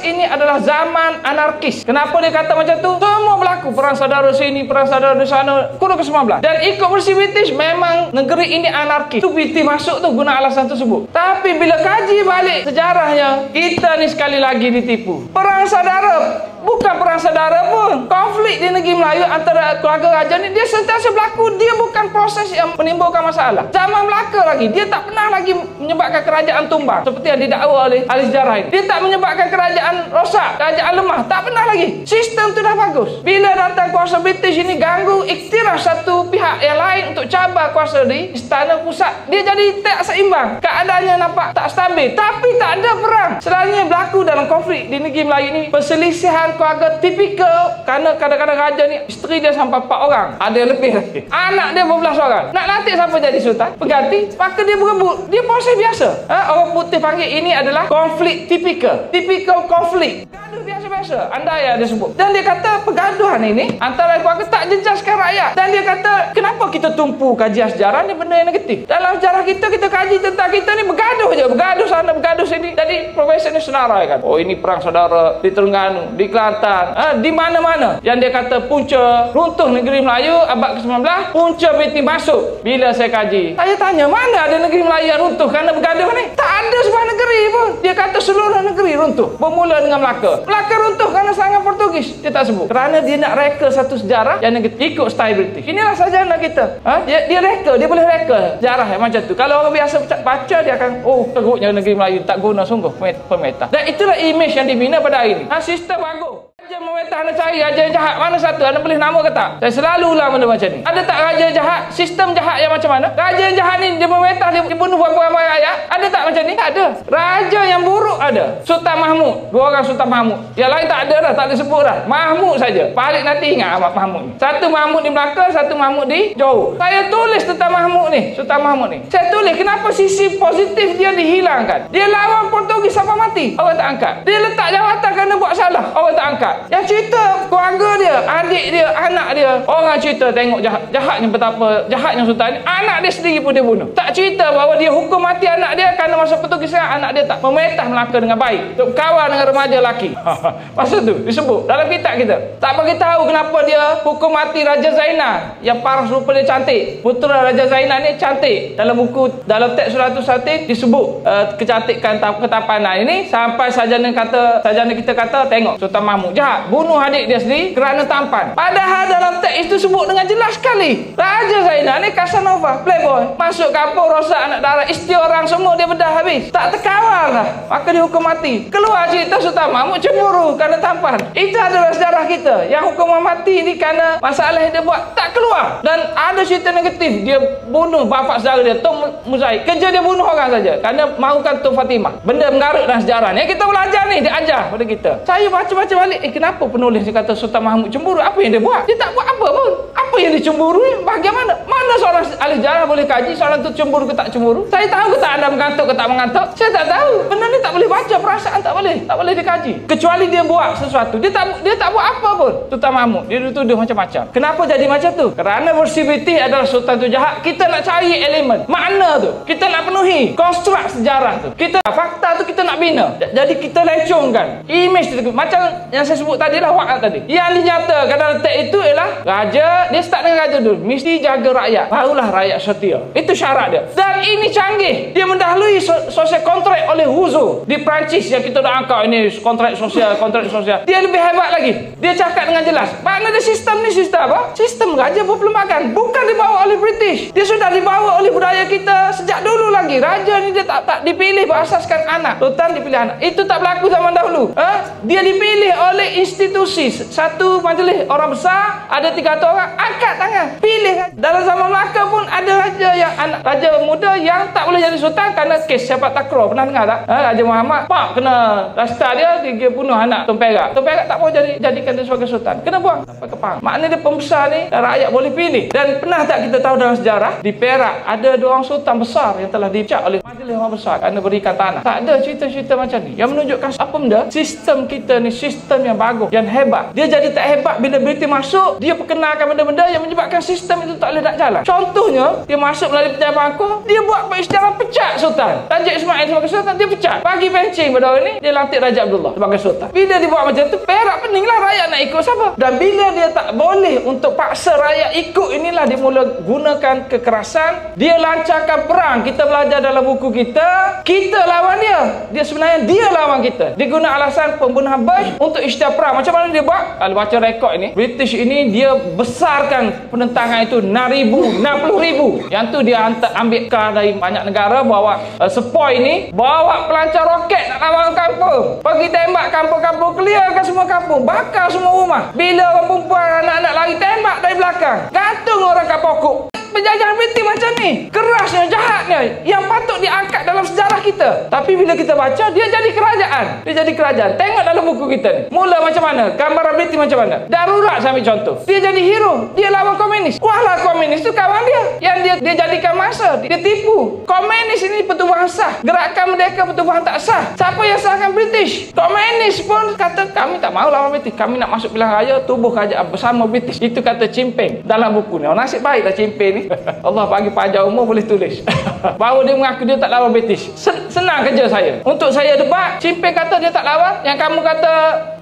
ini adalah zaman anarkis. Kenapa dia kata macam tu? Semua berlaku. Perang saudara sini, perang saudara di sana. Kurun ke-19. Dan ikut versi British, memang negeri ini anarkis. Tu BT masuk tu guna alasan tersebut. Tapi bila kaji balik sejarahnya, kita ni sekali lagi ditipu. Perang saudara bukan perang saudara pun. Konflik di negeri Melayu antara keluarga raja ni dia sentiasa berlaku. Dia bukan proses yang menimbulkan masalah. Zaman Melaka lagi, dia tak pernah lagi menyebabkan kerajaan tumbang seperti yang didakwa oleh ahli sejarah ini. Dia tak menyebabkan kerajaan rosak, kerajaan lemah. Tak pernah lagi. Sistem tu dah bagus. Bila datang kuasa British ini ganggu iktiraf satu pihak yang lain untuk cabar kuasa di istana pusat, dia jadi tak seimbang. Keadaannya nampak tak stabil. Tapi tak ada perang. Selalunya berlaku dalam konflik di negeri Melayu ini perselisihan keluarga tipikal. Kerana kadang-kadang raja ni isteri dia sampai 4 orang, ada yang lebih lagi. Anak dia berbelas orang. Nak lantik siapa jadi sultan? Pengganti. Maka dia berebut. Dia proses biasa. Orang putih panggil ini adalah konflik tipikal. Tipikal konflik. Gaduh biasa-biasa. Andai yang dia sebut. Dan dia kata pergaduhan ini antara keluarga tak jejaskan rakyat. Dan dia kata kenapa kita tumpu kajian sejarah ni benda yang negatif. Dalam sejarah kita kaji tentang kita ni bergaduh je. Bergaduh sana, bergaduh sini. Jadi profesor ni senarai kan. Oh ini perang saudara di Terengganu, di Kelantan, di mana-mana. Yang dia kata punca runtuh negeri Melayu abad ke-19, punca BT masuk. Bila saya kaji, saya tanya mana ada negeri Melayu yang runtuh kerana bergaduh ni? Tak ada sebuah negeri pun. Dia kata seluruh negeri runtuh. Bermula dengan Melaka. Melaka runtuh kerana serangan Portugis. Dia tak sebut. Kerana dia nak reka satu sejarah yang ikut style British. Inilah sarjana kita. Dia reka. Dia boleh reka sejarah yang macam tu. Kalau orang biasa baca, dia akan teruknya negeri Melayu. Tak guna sungguh pemeta. Dan itulah image yang dibina pada hari ini. Sistem bagus. Raja memetah anda cari raja yang jahat. Mana satu? Anda boleh nama ke tak? Saya selalu ulang benda macam ni. Ada tak raja jahat? Sistem jahat yang macam mana? Raja yang jahat ni dia memetah, dia bunuh berapa ramai rakyat. Ada tak macam ni? Tak ada. Raja yang buruk ada. Sultan Mahmud. 2 orang Sultan Mahmud. Yang lain tak ada dah. Tak disebut dah. Mahmud saja. Paling nanti ingat Mahmud ni. Satu Mahmud di Melaka, satu Mahmud di Johor. Saya tulis tentang Mahmud ni. Sultan Mahmud ni. Saya tulis kenapa sisi positif dia dihilangkan. Dia lawan Portugis sampai mati. Orang tak angkat. Dia letak jawatan kerana buat salah. Orang tak angkat. Yang cerita keluarga dia, adik dia, anak dia, orang cerita tengok jahatnya betapa jahatnya sultan ni. Anak dia sendiri pun dia bunuh. Tak cerita bahawa dia hukum mati anak dia kerana masa Portugis anak dia tak memetah Melaka dengan baik, untuk kawan dengan remaja lelaki. Masa tu disebut dalam kitab kita. Tak beritahu kenapa dia hukum mati Raja Zainal yang paras rupa dia cantik. Putera Raja Zainal ni cantik. Dalam buku, dalam teks Suratul Satin disebut kecantikan ketampanan ini sampai sarjana kita kata tengok Sultan Mahmud jahat, bunuh adik dia sendiri kerana tampan. Padahal dalam teks itu sebut dengan jelas sekali Raja Zainal ni Casanova, playboy, masuk kampung rosak anak darah, isteri orang semua dia bedah habis, tak terkawal lah, maka dihukum mati. Keluar cerita Sultan Mahmud cemburu kerana tampan. Itu adalah sejarah kita. Yang hukuman mati ni kerana masalah yang dia buat tak keluar. Dan ada cerita negatif, dia bunuh bapa saudara dia, Tun Muzaik. Kerja dia bunuh orang saja kerana mahukan Tun Fatimah. Benda mengarut dalam sejarah ni. Kita belajar ni, dia ajar pada kita. Saya baca-baca balik, kenapa penulis dia kata Sultan Mahmud cemburu? Apa yang dia buat? Dia tak buat apa pun. Apa yang dicemburu ni? Bagaimana? Mana seorang ahli sejarah boleh kaji seorang tu cemburu ke tak cemburu? Saya tahu ke tak anda mengantuk ke tak mengantuk? Saya tak tahu. Benda ni tak boleh baca, perasaan tak boleh dikaji. Kecuali dia buat sesuatu. Dia tak buat apa pun. Sultan Mahmud dia dituduh macam-macam. Kenapa jadi macam tu? Kerana versi British adalah sultan tu jahat. Kita nak cari elemen makna tu. Kita nak penuhi konstruk sejarah tu. Fakta tu kita nak bina. Jadi kita lecongkan image tu. Macam yang saya sebut tadi lah, wakat tadi. Yang dinyatakan dalam teks itu ialah raja dia start dengan raja dulu. Mesti jaga rakyat, barulah rakyat setia. Itu syarat dia. Dan ini canggih. Dia mendahului sosial kontrak oleh Rousseau di Perancis yang kita dah angkat ini kontrak sosial. Dia lebih hebat lagi. Dia cakap dengan jelas. Makna dia sistem ni sistem apa? Sistem raja berperlembagaan. Bukan dibawa oleh British. Dia sudah dibawa oleh budaya kita sejak dulu lagi. Raja ni dia tak dipilih berasaskan anak. Sultan dipilih anak. Itu tak berlaku zaman dahulu. Dia dipilih oleh institusi. Satu majlis orang besar, ada 300 orang, angkat tangan, pilih. Dalam zaman Melaka pun ada raja yang anak raja muda yang tak boleh jadi sultan kerana kes sepak takraw. Pernah dengar tak? Raja Muhammad kena rasta dia bunuh anak Tun Perak. Tun Perak tak boleh jadikan dia sebagai sultan. Kena buang sampai ke Pahang. Maknanya dia pembesar ni rakyat boleh pilih. Dan pernah tak kita tahu dalam sejarah di Perak ada 2 orang sultan besar yang telah dipecat oleh majlis orang besar kerana berikan tanah. Tak ada cerita-cerita macam ni yang menunjukkan apa benda? Sistem kita ni sistem yang bagus, yang hebat. Dia jadi tak hebat bila British masuk, dia perkenalkan benda-benda yang menyebabkan sistem itu tak boleh nak jalan. Contohnya, dia masuk melalui pejabat bangku, dia buat peristiwa pecat sultan. Raja Ismail sebagai sultan, dia pecat. Bagi pencing pada orang ni, dia lantik Raja Abdullah sebagai sultan. Bila dia buat macam tu, Perak peninglah rakyat nak ikut siapa. Dan bila dia tak boleh untuk paksa rakyat ikut, inilah dia mula gunakan kekerasan. Dia lancarkan perang. Kita belajar dalam buku kita lawan dia. Dia sebenarnya dia lawan kita. Dia guna alasan pembunuhan Bush untuk isytihar perang. Macam mana dia buat? Kalau baca rekod ini, British ini dia besarkan penentangan itu 60,000. Yang tu dia ambil kar dari banyak negara, bawa sepoi ini, bawa pelancar roket nak lawan kampung. Pergi tembak kampung-kampung, clearkan semua kampung, bakar semua rumah. Bila orang perempuan, anak-anak lari, tembak dari belakang. Gantung orang kat pokok. Penjajahan British macam ni, kerasnya, jahatnya, yang patut diangkat dalam sejarah kita. Tapi bila kita baca, dia jadi kerajaan. Dia jadi kerajaan. Tengok dalam buku kita ni. Mula macam mana? Gambaran British macam mana? Darurat saya ambil contoh. Dia jadi hero. Dia lawan komunis. Wahlah komunis tu kawan dia. Yang dia jadikan masa. Dia tipu. Komunis ini pertubuhan sah. Gerakan Merdeka pertubuhan tak sah. Siapa yang sahkan British? Komunis pun kata, kami tak mahu lawan British. Kami nak masuk pilihan raya, tubuh kerajaan bersama British. Itu kata Chimping dalam buku ni. Nasib baiklah Chimping ni. Allah bagi panjang umur boleh tulis. Baru dia mengaku dia tak lawan British. Senang kerja saya. Untuk saya debat, Chimping kata dia tak lawan. Yang kamu kata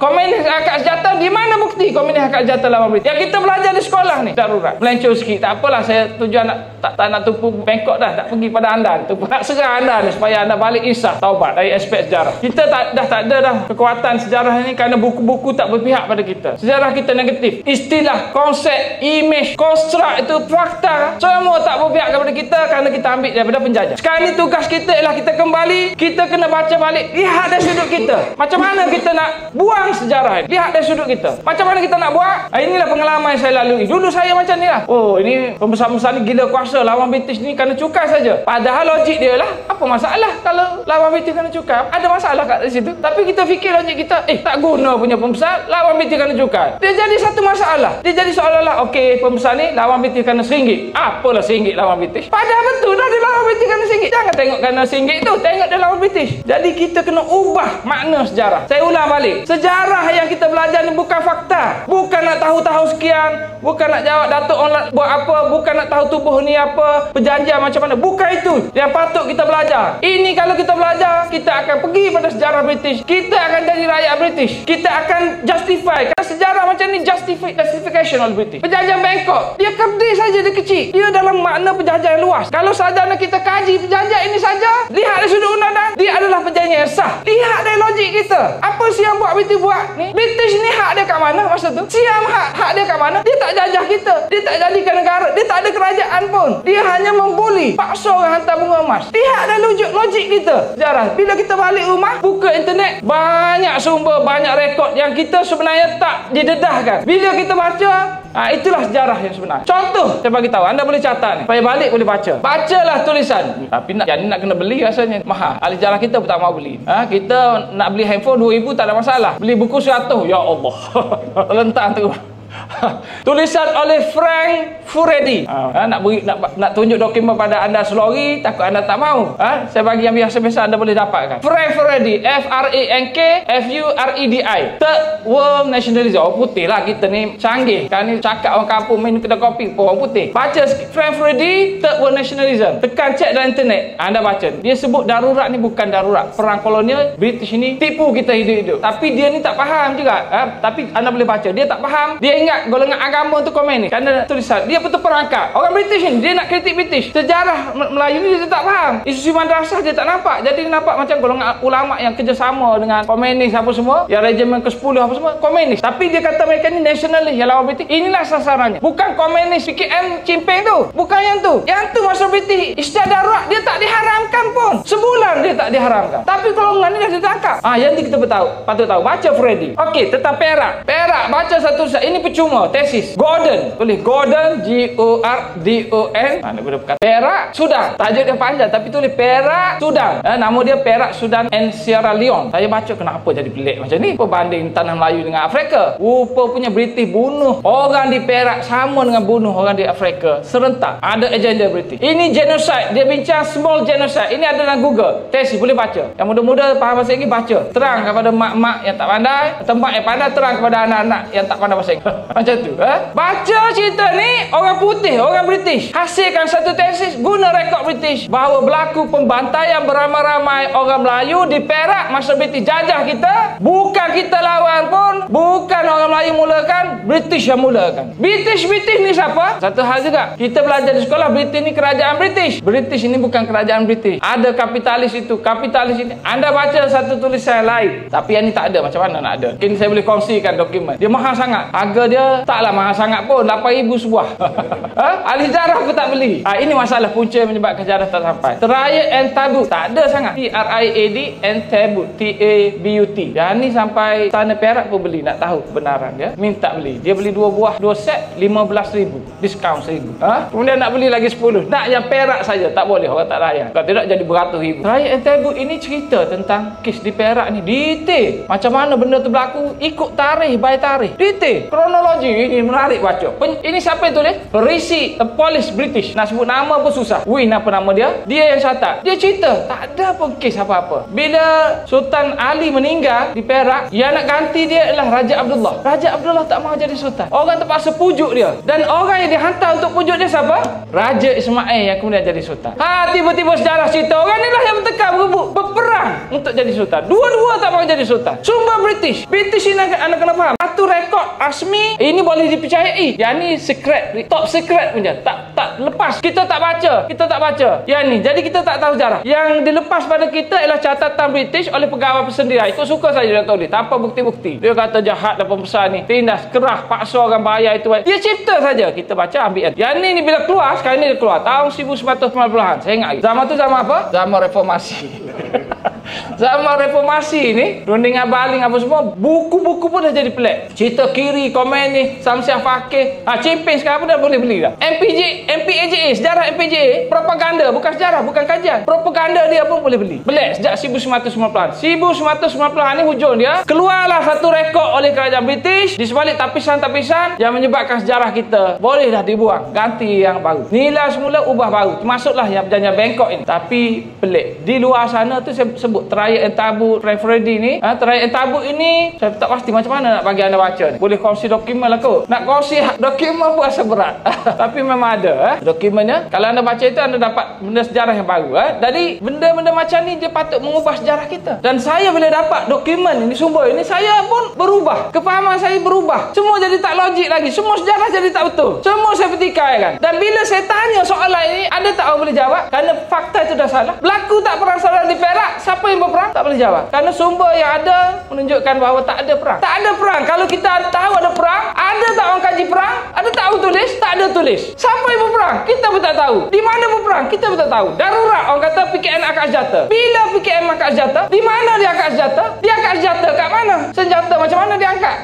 komunis angkat senjata, di mana bukti komunis angkat senjata lawan British? Yang kita belajar di sekolah ni. Darurat. Melencur sikit. Tak apalah, saya tujuan tak nak tupu Bangkok dah. Tak pergi pada anda. Nak serah anda ni supaya anda balik insaf, taubat dari aspek sejarah. Kita dah tak ada dah kekuatan sejarah ni kerana buku-buku tak berpihak pada kita. Sejarah kita negatif. Istilah, konsep, image, konstruk itu fakta. Semua tak berpihak kepada kita kerana kita ambil daripada penjajah. Sekarang ni tugas kita ialah kita kembali, kita kena baca balik, lihat dari sudut kita. Macam mana kita nak buang sejarah ni? Lihat dari sudut kita. Macam mana kita nak buat? Inilah pengalaman yang saya lalui. Dulu saya macam ni lah. Oh, ini pembesar-pembesar ni gila kuasa, lawan British ni kerana cukai saja. Padahal logik dia lah, apa masalah kalau lawan British kerana cukai? Ada masalah kat situ. Tapi kita fikir logik kita, tak guna punya pembesar, lawan British kerana cukai. Dia jadi satu masalah. Dia jadi seolah-olah, okey, pembesar ni lawan British kerana RM1. Apalah RM1 lawan British. Padahal betul dah dia lawan British kerana RM1. Jangan tengok kerana RM1 tu, tengok dia lawan British. Jadi kita kena ubah makna sejarah. Saya ulang balik. Sejarah yang kita belajar ni bukan fakta. Bukan nak tahu-tahu sekian, bukan nak jawab Datuk Onlat buat apa, bukan nak tahu tubuh ni apa, perjanjian macam mana. Bukan itu yang patut kita belajar. Ini kalau kita belajar, kita akan pergi pada sejarah British. Kita akan jadi rakyat British. Kita akan justify. Kerana sejarah macam ni justification oleh British. Penjajahan Bangkok, dia kerdil saja, dia kecil. Dia dalam makna penjajahan luas. Kalau saja kita kaji penjajahan ini saja, lihat dari sudut undang-undang, dia adalah penjajahan yang sah. Lihat dari logik kita. Apa Siam buat British buat ni? British ni hak dia kat mana masa tu? Siam hak dia kat mana? Dia tak jajah kita. Dia tak jadikan negara. Dia tak ada kerajaan pun. Dia hanya membuli. Paksa orang hantar bunga emas. Lihat dari logik kita. Sejarah. Bila kita balik rumah, buka internet, banyak sumber, banyak rekod yang kita sebenarnya tak didedahkan. Bila kita baca, itulah sejarah yang sebenar. Contoh, saya bagi tahu, anda boleh catat ni. Supaya balik boleh baca. Bacalah tulisan. Tapi nak kena beli rasanya mahal. Ahli sejarah kita pun tak mahu beli. Kita nak beli handphone RM2,000 tak ada masalah. Beli buku RM100. Ya Allah. Lentang tu. Tulisan oleh Frank Furedi. Nak tunjuk dokumen pada anda selori, takut anda tak mahu. Saya bagi yang biasa-biasa anda boleh dapatkan. Frank Furedi, FRANK-FUREDI. Third World Nationalism. Orang putih lah kita ni, canggih. Kan ni cakap orang kampung main kedai kopi, orang putih. Baca Frank Furedi, Third World Nationalism. Tekan cek dalam internet, anda baca. Dia sebut darurat ni bukan darurat. Perang kolonial British ni tipu kita hidup-hidup. Tapi dia ni tak faham juga. Tapi anda boleh baca. Dia tak faham. Dia ingat golongan agama tu komunis kerana tulisan dia betul perangkap. Orang British ni dia nak kritik British. Sejarah Melayu ni dia tak faham. Isu madrasah dia tak nampak. Jadi dia nampak macam golongan ulama yang kerjasama dengan komunis apa semua, yang regimen ke-10 apa semua komunis. Tapi dia kata mereka ni nasionalis yang lawan British. Inilah sasarannya. Bukan komunis PKM Chimping tu. Bukan yang tu. Yang tu masuk British. Istiadat darurat dia tak diharamkan pun. Sebulan dia tak diharamkan. Tapi golongan ni dah ditangkap. Yang ni kita patut tahu. Baca Freddy. Okey, tentang Perak. Perak baca satu ini percuma tesis. Gordon. Tulis Gordon Gordon. Mana guna perkataan Perak Sudan. Tajuk dia panjang tapi tulis Perak Sudan. Nama dia Perak Sudan and Sierra Leone. Saya baca kenapa jadi pelik macam ni. Perbanding tanah Melayu dengan Afrika. Rupa punya British bunuh orang di Perak sama dengan bunuh orang di Afrika serentak. Ada agenda British. Ini genocide. Dia bincang small genocide. Ini ada dalam Google. Tesis boleh baca. Yang muda-muda faham bahasa Inggeris baca. Terang kepada mak-mak yang tak pandai, tempat yang pandai terang kepada anak-anak yang tak pandai bahasa Inggeris. Macam tu. Baca cerita ni orang putih, orang British. Hasilkan satu tesis guna rekod British bahawa berlaku pembantaian beramai-ramai orang Melayu di Perak masa British jajah kita. Bukan kita lawan pun, bukan orang Melayu mulakan, British yang mulakan. British ni siapa? Satu hal juga. Kita belajar di sekolah British ni kerajaan British. British ini bukan kerajaan British. Ada kapitalis itu, kapitalis ini. Anda baca satu tulisan lain. Tapi yang ni tak ada. Macam mana nak ada? Mungkin saya boleh kongsikan dokumen. Dia mahal sangat. Harga dia taklah mahal sangat pun. 8,000 sebuah. Ahli sejarah aku tak beli. Ini masalah punca yang menyebabkan sejarah tak sampai. Triad and Tabut. Tak ada sangat. TRIAD and Tabut. TABUT. Yang ni sampai Tanah Perak pun beli. Nak tahu kebenaran dia. Minta beli. Dia beli 2 buah, 2 set, 15,000. Diskaun 1,000. Kemudian nak beli lagi 10. Nak yang Perak saja. Tak boleh. Orang tak layan. Kalau tidak jadi beratus ribu. Triad and Tabut ini cerita tentang kes di Perak ni. Detail. Macam mana benda tu berlaku. Ikut tarikh by tarikh. Detail. Kronologi. Ini menarik baca. Ini siapa yang tulis? Perisi. Polis British. Nak sebut nama pun susah. Win apa nama dia? Dia yang catat. Dia cerita. Tak ada pun kes apa-apa. Bila Sultan Ali meninggal di Perak, yang nak ganti dia adalah Raja Abdullah. Raja Abdullah tak mahu jadi sultan. Orang terpaksa pujuk dia. Dan orang yang dihantar untuk pujuk dia siapa? Raja Ismail yang kemudian jadi sultan. Tiba-tiba sejarah cerita orang ni lah yang bertekar berebut berperang untuk jadi sultan. Dua-dua tak mahu jadi sultan. Sumber British. British ini anda kena faham. Satu rekod rasmi ini boleh dipercayai. Yang ni secret, top secret punya. Tak lepas. Kita tak baca. Yang ni. Jadi kita tak tahu sejarah. Yang dilepas pada kita ialah catatan British oleh pegawai persendirian. Ikut suka saja dia tulis. Tanpa bukti-bukti. Dia kata jahat dan pembesaran ni. Tindas, kerah, paksa orang bayar itu. Dia cipta saja. Kita baca ambil. Yang ni bila keluar, sekarang ni dia keluar. Tahun 1990-an. Saya ingat lagi. Zaman tu zaman apa? Zaman reformasi. Zaman reformasi ni, rundingan baling apa semua, buku-buku pun dah jadi pelik. Cerita kiri, komen ni, Samsiah Fakih. Chimping sekarang pun dah boleh beli dah. MPAJA, sejarah MPAJA, propaganda, bukan sejarah, bukan kajian. Propaganda dia pun boleh beli. Pelik sejak 1990-an. 1990-an ni hujung dia, keluarlah satu rekod oleh kerajaan British di sebalik tapisan-tapisan yang menyebabkan sejarah kita boleh dah dibuang, ganti yang baru. Nilai semula ubah baru. Termasuklah yang perjanjian Bangkok ini. Tapi pelik. Di luar sana tu saya sebut Triad and Tabut, Freddy ni. Triad and Tabut ini saya tak pasti macam mana nak bagi anda baca ni. Boleh kongsi dokumen lah kot. Nak kongsi dokumen pun rasa berat. Tapi memang ada dokumennya. Kalau anda baca itu anda dapat benda sejarah yang baru. Jadi benda-benda macam ni dia patut mengubah sejarah kita. Dan saya bila dapat dokumen ini, sumber ini, saya pun berubah. Kefahaman saya berubah. Semua jadi tak logik lagi. Semua sejarah jadi tak betul. Semua saya petikaikan. Dan bila saya tanya soalan ini, ada tak orang boleh jawab? Kerana fakta itu dah salah. Berlaku tak perang saudara di Perak? Siapa yang berperang? Tak boleh jawab. Kerana sumber yang ada menunjukkan bahawa tak ada perang. Tak ada perang. Kalau kita tahu ada perang, ada tak orang kaji perang? Ada tak orang tulis? Tak ada tulis. Siapa yang berperang? Kita pun tak tahu. Di mana berperang? Kita pun tak tahu. Darurat orang kata PKN angkat senjata. Bila PKN angkat senjata? Di mana dia angkat senjata? Dia angkat senjata kat mana? Senjata macam mana dia angkat?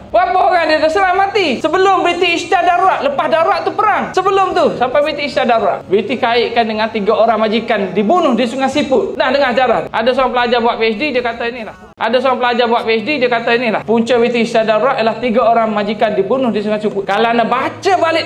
Berapa orang dia dah serang mati? Sebelum British isytihar darurat. Lepas darurat tu perang. Sebelum tu sampai British isytihar darurat. British kaitkan dengan 3 orang majikan dibunuh di Sungai Siput. Nah, dengar ajaran. Ada seorang pelajar buat PhD dia kata inilah. Punca British isytihar darurat ialah 3 orang majikan dibunuh di Sungai Siput. Kalau anda baca balik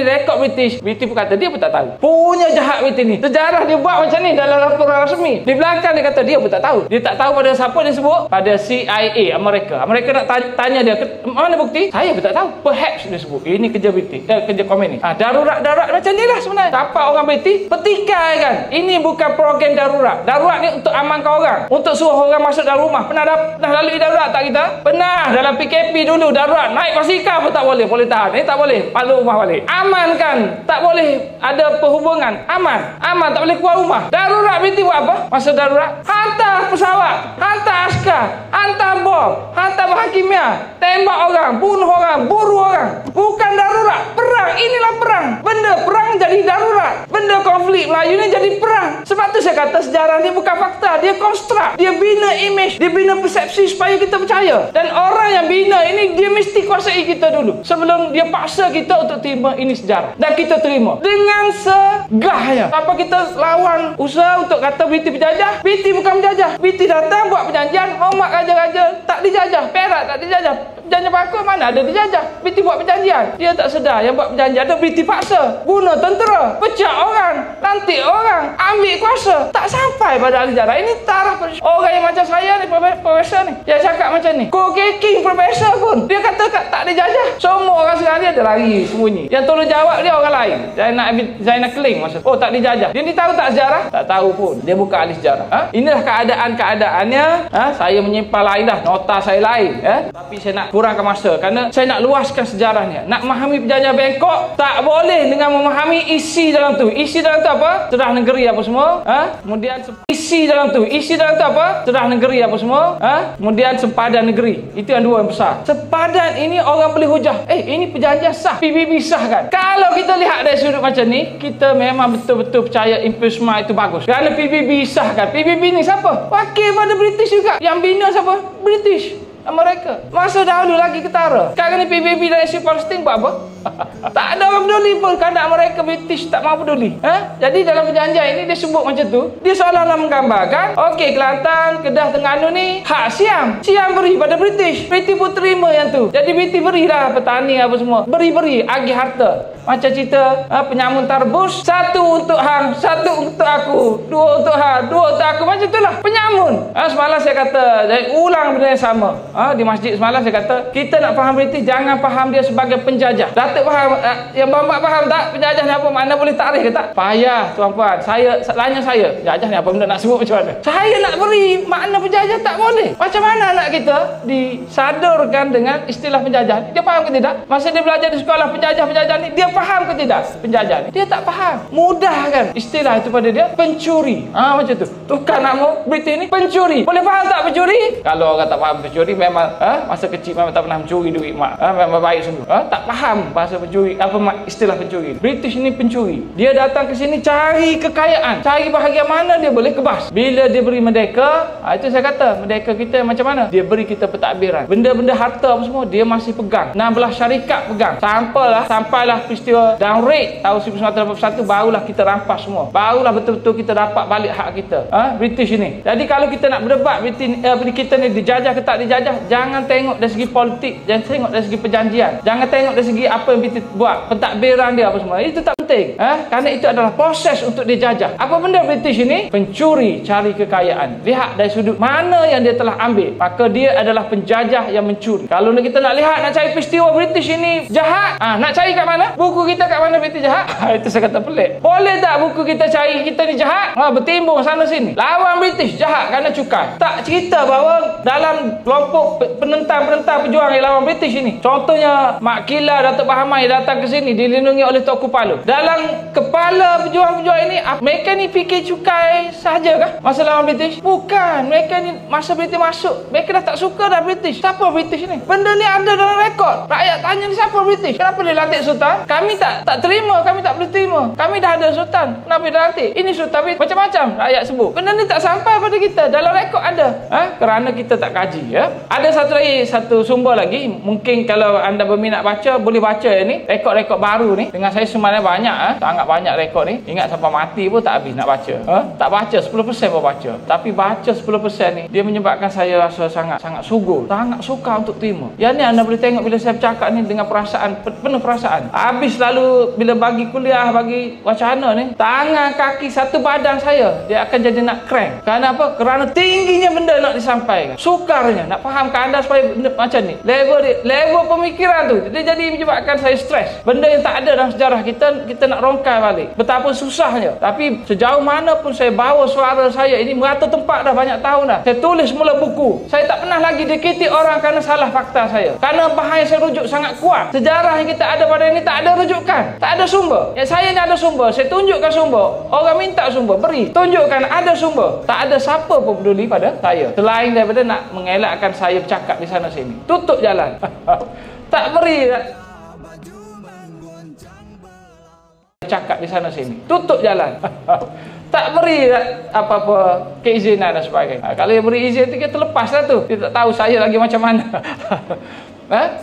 rekod British pun kata dia pun tak tahu. Punya jahat British ni. Sejarah dia buat macam ni dalam laporan rasmi. Di belakang dia kata dia pun tak tahu. Dia tak tahu pada siapa dia sebut? Pada CIA Amerika. Amerika nak tanya dia, mana bukti? Saya pun tak tahu. Perhaps dia sebut. Ini kerja British. Kerja komunis. Darurat macam ni lah sebenarnya. Dapat orang British petikai kan. Ini bukan program darurat. Darurat ni untuk amankan orang. Untuk suruh orang masuk dalam rumah. pernah lalui darurat tak kita? Pernah dalam PKP dulu darurat, naik basikal pun tak boleh tahan. Ini tak boleh, balik rumah balik. Aman kan? Tak boleh ada perhubungan. Aman, tak boleh keluar rumah. Darurat berarti buat apa? Masa darurat, hantar pesawat, hantar askar, hantar bom, hantar bahan kimia, tembak orang, bunuh orang, buru orang. Bukan darurat, perang. Inilah perang. Benda perang jadi darurat. Benda konflik Melayu ni jadi perang. Sebab tu saya kata sejarah ni bukan fakta, dia konstruk. Dia bina image, dia bina persepsi supaya kita percaya. Dan orang yang bina ini dia mesti kuasai kita dulu sebelum dia paksa kita untuk terima ini sejarah. Dan kita terima dengan segahnya. Apa kita lawan usaha untuk kata BT penjajah? BT bukan penjajah. BT datang buat perjanjian, hormat raja-raja, tak dijajah. Perak tak dijajah. Perjanjian Pakul mana ada dijajah? BT buat perjanjian. Dia tak sedar yang buat perjanjian ada BT paksa. Bunuh tentera, pecah orang, lantik orang, ambil kuasa. Tak sampai pada ahli sejarah. Ini taraf orang yang macam saya ni, profesor ni, dia cakap macam ni. Co-caking profesor pun dia kata tak dijajah. Semua orang sekarang dia ada lari sembunyi. Yang tolong jawab dia orang lain. Zainal Keling maksud. Oh, tak dijajah. Dia ni tahu tak sejarah? Tak tahu pun. Dia bukan ahli sejarah. Inilah keadaannya. Saya menyimpan lain dah. Nota saya lain. Tapi saya nak kurangkan masa kerana saya nak luaskan sejarahnya. Nak memahami perjanjian Bangkok tak boleh dengan memahami isi dalam tu. Isi dalam tu apa? Serah negeri apa semua. Kemudian isi dalam tu apa? Serah negeri apa semua. Kemudian sempadan negeri. Itu yang dua yang besar. Sempadan ini orang boleh hujah. Ini perjanjian sah. PBB sah kan? Kalau kita lihat dari sudut macam ni, kita memang betul-betul percaya imperialisme itu bagus. Kerana PBB sah kan? PBB ni siapa? Wakil pada British juga. Yang bina siapa? British. Mereka masa dahulu lagi ketara. Sekarang ni PBB dan isu Palestin buat apa? Tak ada orang peduli pun. Keadaan mereka British tak mahu peduli. Jadi dalam perjanjian ini dia sebut macam tu. Dia seolah-olah menggambarkan, okey, Kelantan, Kedah, Terengganu ni hak Siam. Siam beri pada British. British pun terima yang tu. Jadi British berilah petani apa semua. Beri agih harta. Macam cerita penyamun tarbus, satu untuk hang, satu untuk aku, dua untuk hang, dua untuk aku. Macam itulah penyamun. Semalam saya kata, ulang benda yang sama. Di masjid semalam saya kata, kita nak faham British, jangan faham dia sebagai penjajah. Datuk faham, yang Bambak faham tak penjajah ni apa? Mana boleh takrif ke tak? Payah tuan-puan. Tanya saya, penjajah ni apa benda, nak sebut macam mana? Saya nak beri makna penjajah tak boleh. Macam mana anak kita disadurkan dengan istilah penjajah? Dia faham ke tidak? Masa dia belajar di sekolah penjajah ni, dia faham ke tidak penjajah ni? Dia tak faham. Mudah kan istilah itu pada dia? Pencuri. Macam tu. Tukar nama British ni pencuri. Boleh faham tak pencuri? Kalau orang tak faham pencuri, memang masa kecil memang tak pernah mencuri duit mak. Memang baik sungguh. Tak faham bahasa pencuri, apa istilah pencuri. British ni pencuri. Dia datang ke sini cari kekayaan, cari bahagian mana dia boleh kebas. Bila dia beri merdeka, itu saya kata merdeka kita macam mana? Dia beri kita pentadbiran. Benda-benda harta apa semua dia masih pegang. 16 syarikat pegang. Sampailah peristiwa down rate tahun 1981, barulah kita rampas semua. Barulah betul-betul kita dapat balik hak kita. British ni. Jadi kalau kita nak berdebat kita ni dijajah ke tak dijajah, jangan tengok dari segi politik, jangan tengok dari segi perjanjian, jangan tengok dari segi apa yang kita buat, pentadbiran dia apa semua. Itu tak penting. Kerana itu adalah proses untuk dijajah. Apa benda British ini? Pencuri, cari kekayaan. Lihat dari sudut mana yang dia telah ambil, maka dia adalah penjajah yang mencuri. Kalau kita nak lihat, nak cari peristiwa British ini jahat, nak cari kat mana? Buku kita kat mana British jahat? Itu saya kata pelik. Boleh tak buku kita cari kita ni jahat? Bertimbung sana sini. Lawan British jahat kerana cukai. Tak cerita bahawa dalam kelompok penentang pejuang yang lawan British ini, contohnya Mak Kila, Datuk Bahamai datang ke sini dilindungi oleh Tok Kupalu. Dalam kepala pejuang-pejuang ini, mereka ni fikir cukai sahajakah masa lawan British? Bukan. Mereka ni masa British masuk, mereka dah tak suka dah British. Siapa British ni? Benda ni ada dalam rekod. Rakyat tanya ni siapa British? Kenapa dia lantik sultan? Kami tak terima, kami tak boleh terima. Kami dah ada sultan. Kenapa dia lantik? Ini sultan macam-macam rakyat sebut. Benda ni tak sampai pada kita. Dalam rekod ada. Kerana kita tak kaji. Ada satu sumber lagi. Mungkin kalau anda berminat baca, boleh baca ni. Rekod-rekod baru ni. Dengan saya sebenarnya banyak. Sangat banyak rekod ni. Ingat sampai mati pun tak habis nak baca. Tak baca, 10% pun baca. Tapi baca 10% ni, dia menyebabkan saya rasa sangat sugul. Sangat suka untuk terima. Yang ni anda boleh tengok bila saya bercakap akak ni dengan perasaan, penuh perasaan. Habis lalu bila bagi kuliah, bagi wacana ni, tangan kaki satu badan saya dia akan jadi nak cramp. Kerana apa? Kerana tingginya benda nak disampaikan, sukarnya nak fahamkan anda supaya benda macam ni, level pemikiran tu dia jadi menyebabkan saya stres. Benda yang tak ada dalam sejarah kita nak rongkai balik, betapa susahnya. Tapi sejauh mana pun saya bawa suara saya ini merata tempat dah banyak tahun dah. Saya tulis mula buku, saya tak pernah lagi dikritik orang kerana salah fakta saya, kerana bahan yang saya rujuk sangat kuat. Sejarah yang kita ada pada ini tak ada rujukan, tak ada sumber. Yang saya ni ada sumber, saya tunjukkan sumber. Orang minta sumber, beri, tunjukkan ada sumber. Tak ada siapa pun peduli pada saya selain daripada nak mengelakkan saya bercakap di sana sini. Tutup jalan. Tak beri cakap di sana sini, tutup jalan. Tak beri apa-apa keizinan dan sebagainya. Kalau dia beri izin tu, kita lepas lah tu. Dia tak tahu saya lagi macam mana.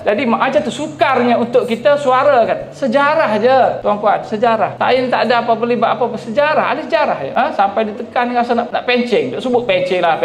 Jadi macam tu sukarnya untuk kita suarakan. Sejarah je tuan-puan, sejarah. Saya tak ada apa-apa libat apa-apa sejarah, ada sejarah je. Sampai ditekan rasa nak penceng. Dia sebut penceng lah.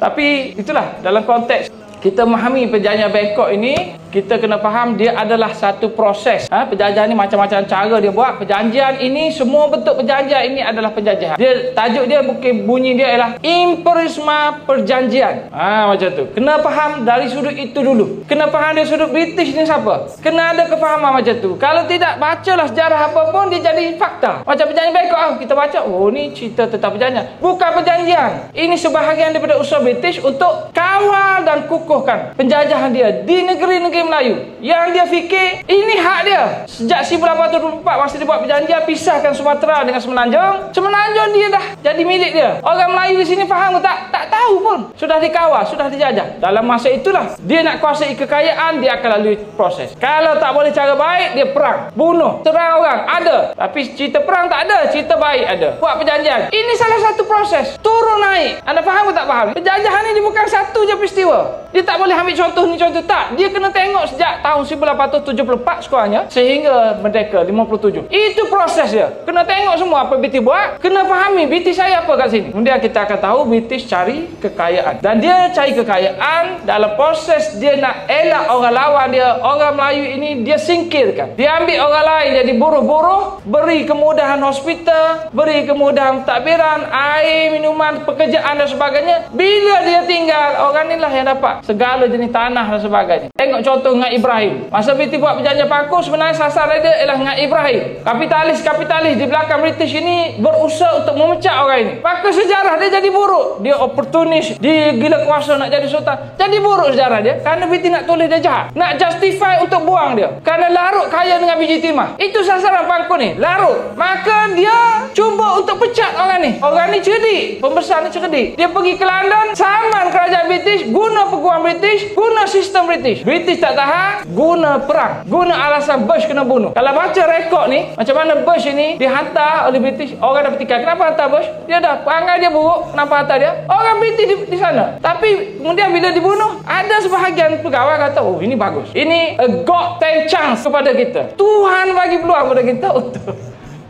Tapi itulah dalam konteks kita memahami perjanjian Bangkok ini, kita kena faham dia adalah satu proses. Perjanjian ni macam-macam cara dia buat. Perjanjian ini, semua bentuk perjanjian ini adalah penjajahan. Dia tajuk dia, bunyi dia ialah Imperisma Perjanjian. Macam tu. Kena faham dari sudut itu dulu. Kena faham dari sudut British ni siapa. Kena ada kefahaman macam tu. Kalau tidak, bacalah sejarah apa pun dia jadi fakta. Macam perjanjian Bangkok, kita baca, oh ni cerita tentang perjanjian. Bukan perjanjian. Ini sebahagian daripada usaha British untuk kawal dan kukuhkan penjajahan dia di negeri-negeri Melayu yang dia fikir ini hak dia. Sejak 1824 masa dia buat perjanjian pisahkan Sumatera dengan Semenanjung, Semenanjung dia dah jadi milik dia. Orang Melayu di sini faham tak? Tak tahu pun. Sudah dikawal, sudah dijajah. Dalam masa itulah dia nak kuasai kekayaan, dia akan lalui proses. Kalau tak boleh cara baik, dia perang, bunuh, serang orang, ada. Tapi cerita perang tak ada, cerita baik ada. Buat perjanjian. Ini salah satu proses. Turun naik. Anda faham atau tak faham? Penjajahan ini bukan satu je peristiwa. Dia tak boleh ambil contoh ni contoh tak. Dia kena tengok sejak tahun 1874 sekurangnya sehingga merdeka 57. Itu proses dia. Kena tengok semua apa British buat. Kena fahami British saya apa kat sini. Kemudian kita akan tahu British cari kekayaan. Dan dia cari kekayaan dalam proses dia nak elak orang lawan dia. Orang Melayu ini dia singkirkan. Dia ambil orang lain jadi buruh-buruh, beri kemudahan hospital, beri kemudahan pentadbiran, air, minuman, pekerjaan dan sebagainya. Bila dia tinggal, orang inilah yang dapat segala jenis tanah dan sebagainya. Tengok contoh Ngat Ibrahim. Masa British buat perjanjian Paku, sebenarnya sasaran dia ialah Ngat Ibrahim. Kapitalis di belakang British ini berusaha untuk memecah orang ini. Maka sejarah dia jadi buruk. Dia oportunis, dia gila kuasa nak jadi sultan. Jadi buruk sejarah dia kerana British nak tulis dia jahat. Nak justify untuk buang dia. Kerana larut kaya dengan biji timah. Itu sasaran Paku ni, larut. Maka dia cuba untuk pecat orang ni. Orang ni cerdik, pembesar ni cerdik. Dia pergi ke London, saman kerajaan British, guna peguam British, guna sistem British. British tak tahan, guna perang, guna alasan Bush kena bunuh. Kalau baca rekod ni, macam mana Bush ini dihantar oleh British, orang dah petikai. Kenapa hantar Bush? Dia dah perangai dia buruk, kenapa hantar dia? Orang British di sana. Tapi kemudian bila dibunuh, ada sebahagian pegawai kata, oh ini bagus. Ini a God ten chance kepada kita. Tuhan bagi peluang kepada kita untuk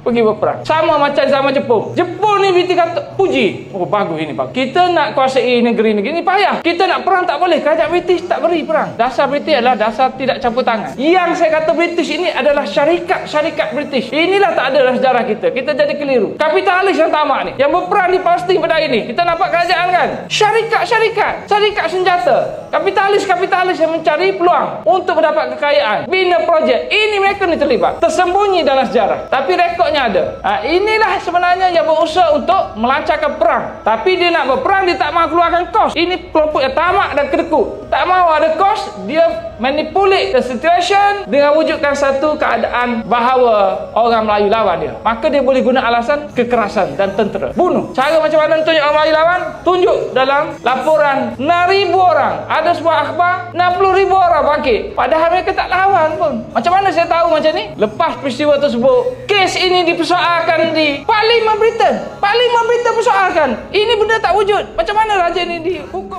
pergi berperang. Sama macam zaman Jepun. Jepun ni British kata, puji. Oh bagus ini bagus. Kita nak kuasai negeri-negeri ni payah. Kita nak perang tak boleh. Kerajaan British tak beri perang. Dasar British adalah dasar tidak campur tangan. Yang saya kata British ini adalah syarikat British. Inilah tak ada dalam sejarah kita. Kita jadi keliru. Kapitalis yang tamak ni. Yang berperang di Palestin pada hari ini. Kita nampak kerajaan kan? Syarikat senjata. Kapitalis yang mencari peluang untuk mendapat kekayaan. Bina projek. Ini mereka ni terlibat. Tersembunyi dalam sejarah. Tapi rekodnya ada. Inilah sebenarnya yang berusaha untuk melancarkan perang. Tapi dia nak berperang, dia tak mahu keluarkan kos. Ini kelompok yang tamak dan kedekut. Tak mahu ada kos, dia manipulate the situation dengan wujudkan satu keadaan bahawa orang Melayu lawan dia. Maka dia boleh guna alasan kekerasan dan tentera. Bunuh. Cara macam mana tunjuk orang Melayu lawan? Tunjuk dalam laporan 6,000 orang. Ada sebuah akhbar 60,000 orang bangkit. Padahal mereka tak lawan pun. Macam mana saya tahu macam ni? Lepas peristiwa tersebut, kes ini dipersoalkan di Parlimen Britain. Parlimen Britain persoalkan. Ini benda tak wujud. Macam mana raja ini dihukum?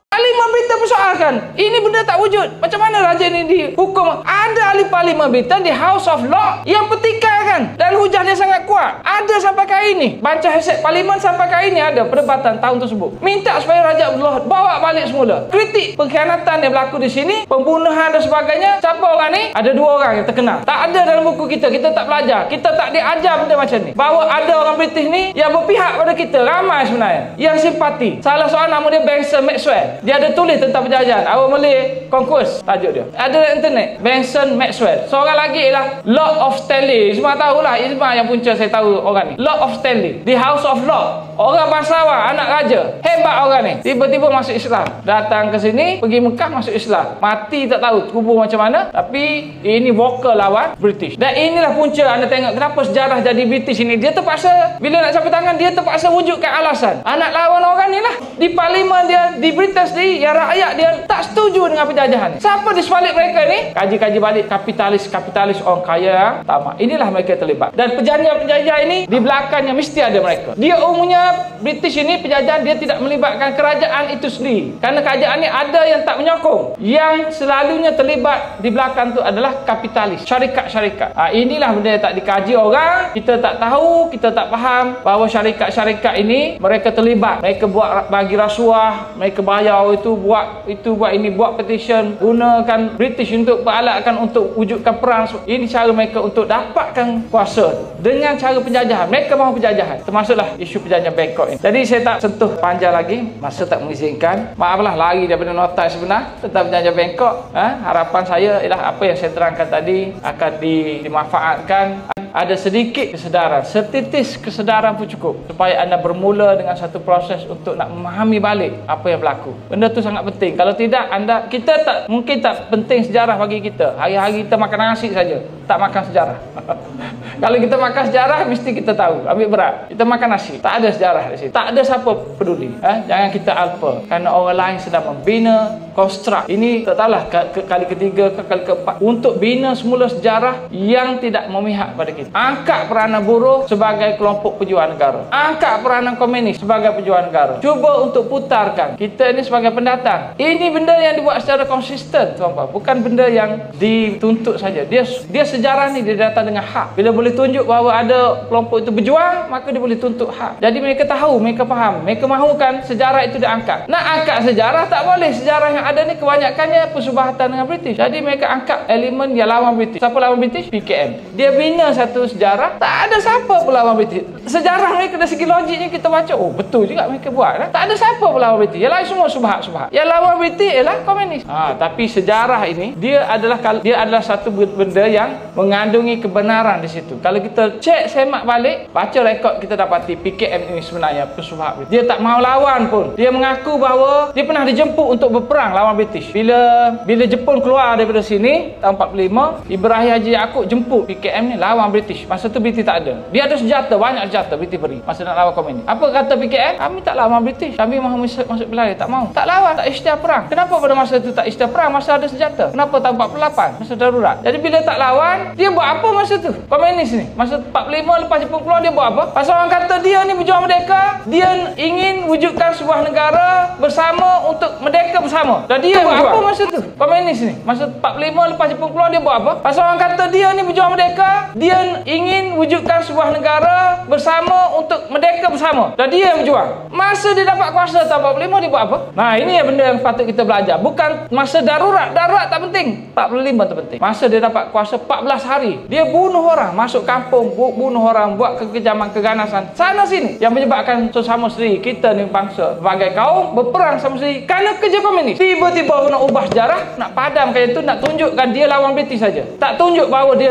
Parlimen Britain persoalkan. Ini benda tak wujud. Macam mana raja ini dihukum? Ada ahli Parlimen Britain di House of Lords yang pertikaikan dan hujah dia sangat kuat. Ada sampai kali ini. Baca hasil Parlimen sampai kali ini ada perdebatan tahun tersebut. Minta supaya Raja Abdullah bawa balik semula. Kritik pengkhianatan yang berlaku di sini, pembunuhan dan sebagainya. Siapa orang ni? Ada 2 orang yang terkenal. Tak ada dalam buku kita. Kita tak belajar. Kita tak diajar benda macam ni. Bahawa ada orang British ni yang berpihak pada kita. Ramai sebenarnya yang simpati. Salah seorang nama dia Benson Maxwell. Dia ada tulis tentang penjajahan. Awak boleh konkurs tajuk dia. Ada internet. Benson Maxwell. Seorang lagi ialah Lord of Stanley. Semua tahulah. Ismail yang punca saya tahu orang ni. Lord of Stanley. The House of Lord. Orang bangsawan, anak raja. Hebat orang ni. Tiba-tiba masuk Islam. Datang ke sini, pergi Mekah masuk Islam. Mati tak tahu kubur macam mana. Tapi ini vokal lawan British. Dan inilah punca anda tengok kenapa sejarah jadi British ini. Dia terpaksa, bila nak campur tangan, dia terpaksa wujudkan alasan. Anak lawan orang ni lah. Di parlimen dia, di British ni, yang rakyat dia tak setuju dengan penjajahan ni. Siapa di sebalik mereka ni? Kaji-kaji balik kapitalis orang kaya, tamak. Inilah mereka terlibat. Dan penjajahan ini di belakangnya mesti ada mereka. Dia umumnya British ini penjajahan dia tidak melibatkan kerajaan itu sendiri. Kerana kerajaan ni ada yang tak menyokong. Yang selalunya terlibat di belakang tu adalah kapitalis, syarikat-syarikat. Inilah benda yang tak dikaji orang. Kita tak tahu, kita tak faham bahawa syarikat-syarikat ini mereka terlibat. Mereka buat bagi rasuah, mereka bayar buat ini, buat petition, gunakan British untuk beralatkan untuk wujudkan perang. Ini cara mereka untuk dapatkan kuasa dengan cara penjajahan. Mereka mahu penjajahan. Termasuklah isu penjajahan Bangkok ini. Jadi saya tak sentuh panjang lagi, masa tak mengizinkan. Maaflah lari daripada nota sebenar tentang penjajahan Bangkok. Harapan saya ialah apa yang saya terangkan tadi akan dimanfaatkan. Ada sedikit kesedaran, setitis kesedaran pun cukup supaya anda bermula dengan satu proses untuk nak memahami balik apa yang berlaku. Benda tu sangat penting. Kalau tidak, kita tak mungkin tak penting sejarah bagi kita. Hari-hari kita makan nasi saja, tak makan sejarah. Kalau kita makan sejarah, mesti kita tahu. Ambil berat. Kita makan nasi, tak ada sejarah di situ. Tak ada siapa peduli. Jangan kita alpa kerana orang lain sedang membina konstruk. Ini tak tahulah kali ketiga ke kali keempat untuk bina semula sejarah yang tidak memihak pada kita. Angkat peranan buruh sebagai kelompok pejuang negara. Angkat peranan komunis sebagai pejuang negara. Cuba untuk putarkan kita ini sebagai pendatang. Ini benda yang dibuat secara konsisten, tuan-tuan. Bukan benda yang dituntut saja. Dia sejarah ni dia datang dengan hak. Bila boleh tunjuk bahawa ada kelompok itu berjuang, maka dia boleh tuntut hak. Jadi mereka tahu, mereka faham, mereka mahukan sejarah itu diangkat. Nak angkat sejarah tak boleh. Sejarah yang ada ni kebanyakannya persubahatan dengan British. Jadi mereka angkat elemen yang lawan British. Siapa lawan British? PKM. Dia bina satu sejarah, tak ada siapa pun lawan British. Sejarah mereka dari segi logiknya kita baca, oh betul juga mereka buat. Tak ada siapa pun lawan British. Yang lain semua subhat-subhat. Yang lawan British ialah komunis. Tapi sejarah ini dia adalah satu benda yang mengandungi kebenaran di situ. Kalau kita cek semak balik, baca rekod, kita dapati PKM ini sebenarnya persubhat British. Dia tak mau lawan pun. Dia mengaku bahawa dia pernah dijemput untuk berperang lawan British. Bila Jepun keluar daripada sini tahun 45, Ibrahim Haji Yaakob jemput PKM ni lawan British. Masa tu British tak ada. Dia ada senjata, banyak senjata British beri masa nak lawan komunis. Apa kata PKM? Kami tak lawan British. Kami mahu masuk pelari, tak mau. Tak lawan, tak isytihar perang. Kenapa pada masa tu tak isytihar perang? Masa ada senjata. Kenapa tahun 48? Masa darurat. Jadi bila tak lawan, dia buat apa masa tu? Komunis ni. Masa 45 lepas Jepun keluar, dia buat apa? Pasal orang kata dia ni berjuang merdeka, dia ingin wujudkan sebuah negara bersama untuk merdeka bersama. Dan dia buat apa masa tu? Komunis ni. Masa 45 lepas Jepun keluar, dia buat apa? Pasal orang kata dia ni berjuang merdeka, dia ingin wujudkan sebuah negara bersama untuk merdeka bersama. Dan dia yang berjuang. Masa dia dapat kuasa tahun 45, dia buat apa? Nah, ini yang benda yang patut kita belajar. Bukan masa darurat. Darurat tak penting. 45 tu penting. Masa dia dapat kuasa 14 hari, dia bunuh orang, masuk kampung, bunuh orang, buat kekejaman, keganasan sana sini yang menyebabkan sesama sendiri kita ni bangsa sebagai kaum berperang sama sendiri kerana kerja komunis. Tiba-tiba nak ubah sejarah, nak padamkan itu, nak tunjukkan dia lawan British saja. Tak tunjuk bahawa dia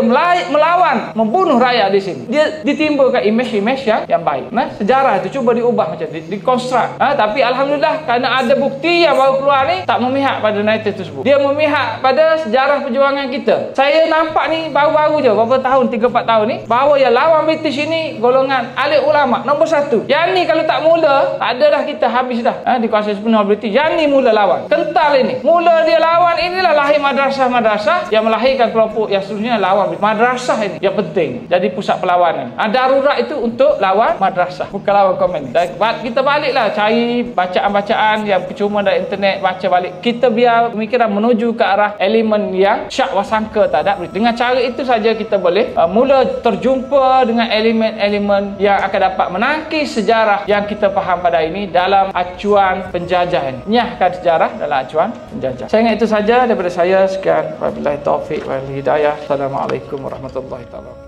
melawan, membunuh rakyat di sini. Dia ditimbulkan imej-imej yang baik. Sejarah itu cuba diubah macam dikonstruk. Tapi alhamdulillah kerana ada bukti yang baru keluar ni tak memihak pada narratif tersebut. Dia memihak pada sejarah perjuangan kita. Saya nampak ni baru-baru je, beberapa tahun, 3-4 tahun ni, bahawa yang lawan British ini golongan alim ulama nombor 1. Yang ni kalau tak mula, tak ada dah, kita habis dah. Dikuasai sepenuh British. Yang ni mula lawan. lawan. Kental ini. Mula dia lawan, inilah lahir madrasah-madrasah yang melahirkan kelompok yang seterusnya lawan. Madrasah ini yang penting jadi pusat perlawanan. Darurat itu untuk lawan madrasah, bukan lawan komen. Dan kita baliklah cari bacaan-bacaan yang percuma dari internet, baca balik. Kita biar pemikiran menuju ke arah elemen yang syak wasangka tak ada. Dengan cara itu saja kita boleh mula terjumpa dengan elemen-elemen yang akan dapat menangkis sejarah yang kita faham pada ini dalam acuan penjajah ini. Nyahkan sejarah dalam acuan penjajah. Saya ingat itu saja daripada saya. Sekian. Wabillahi taufiq wal hidayah. Assalamualaikum warahmatullahi wabarakatuh.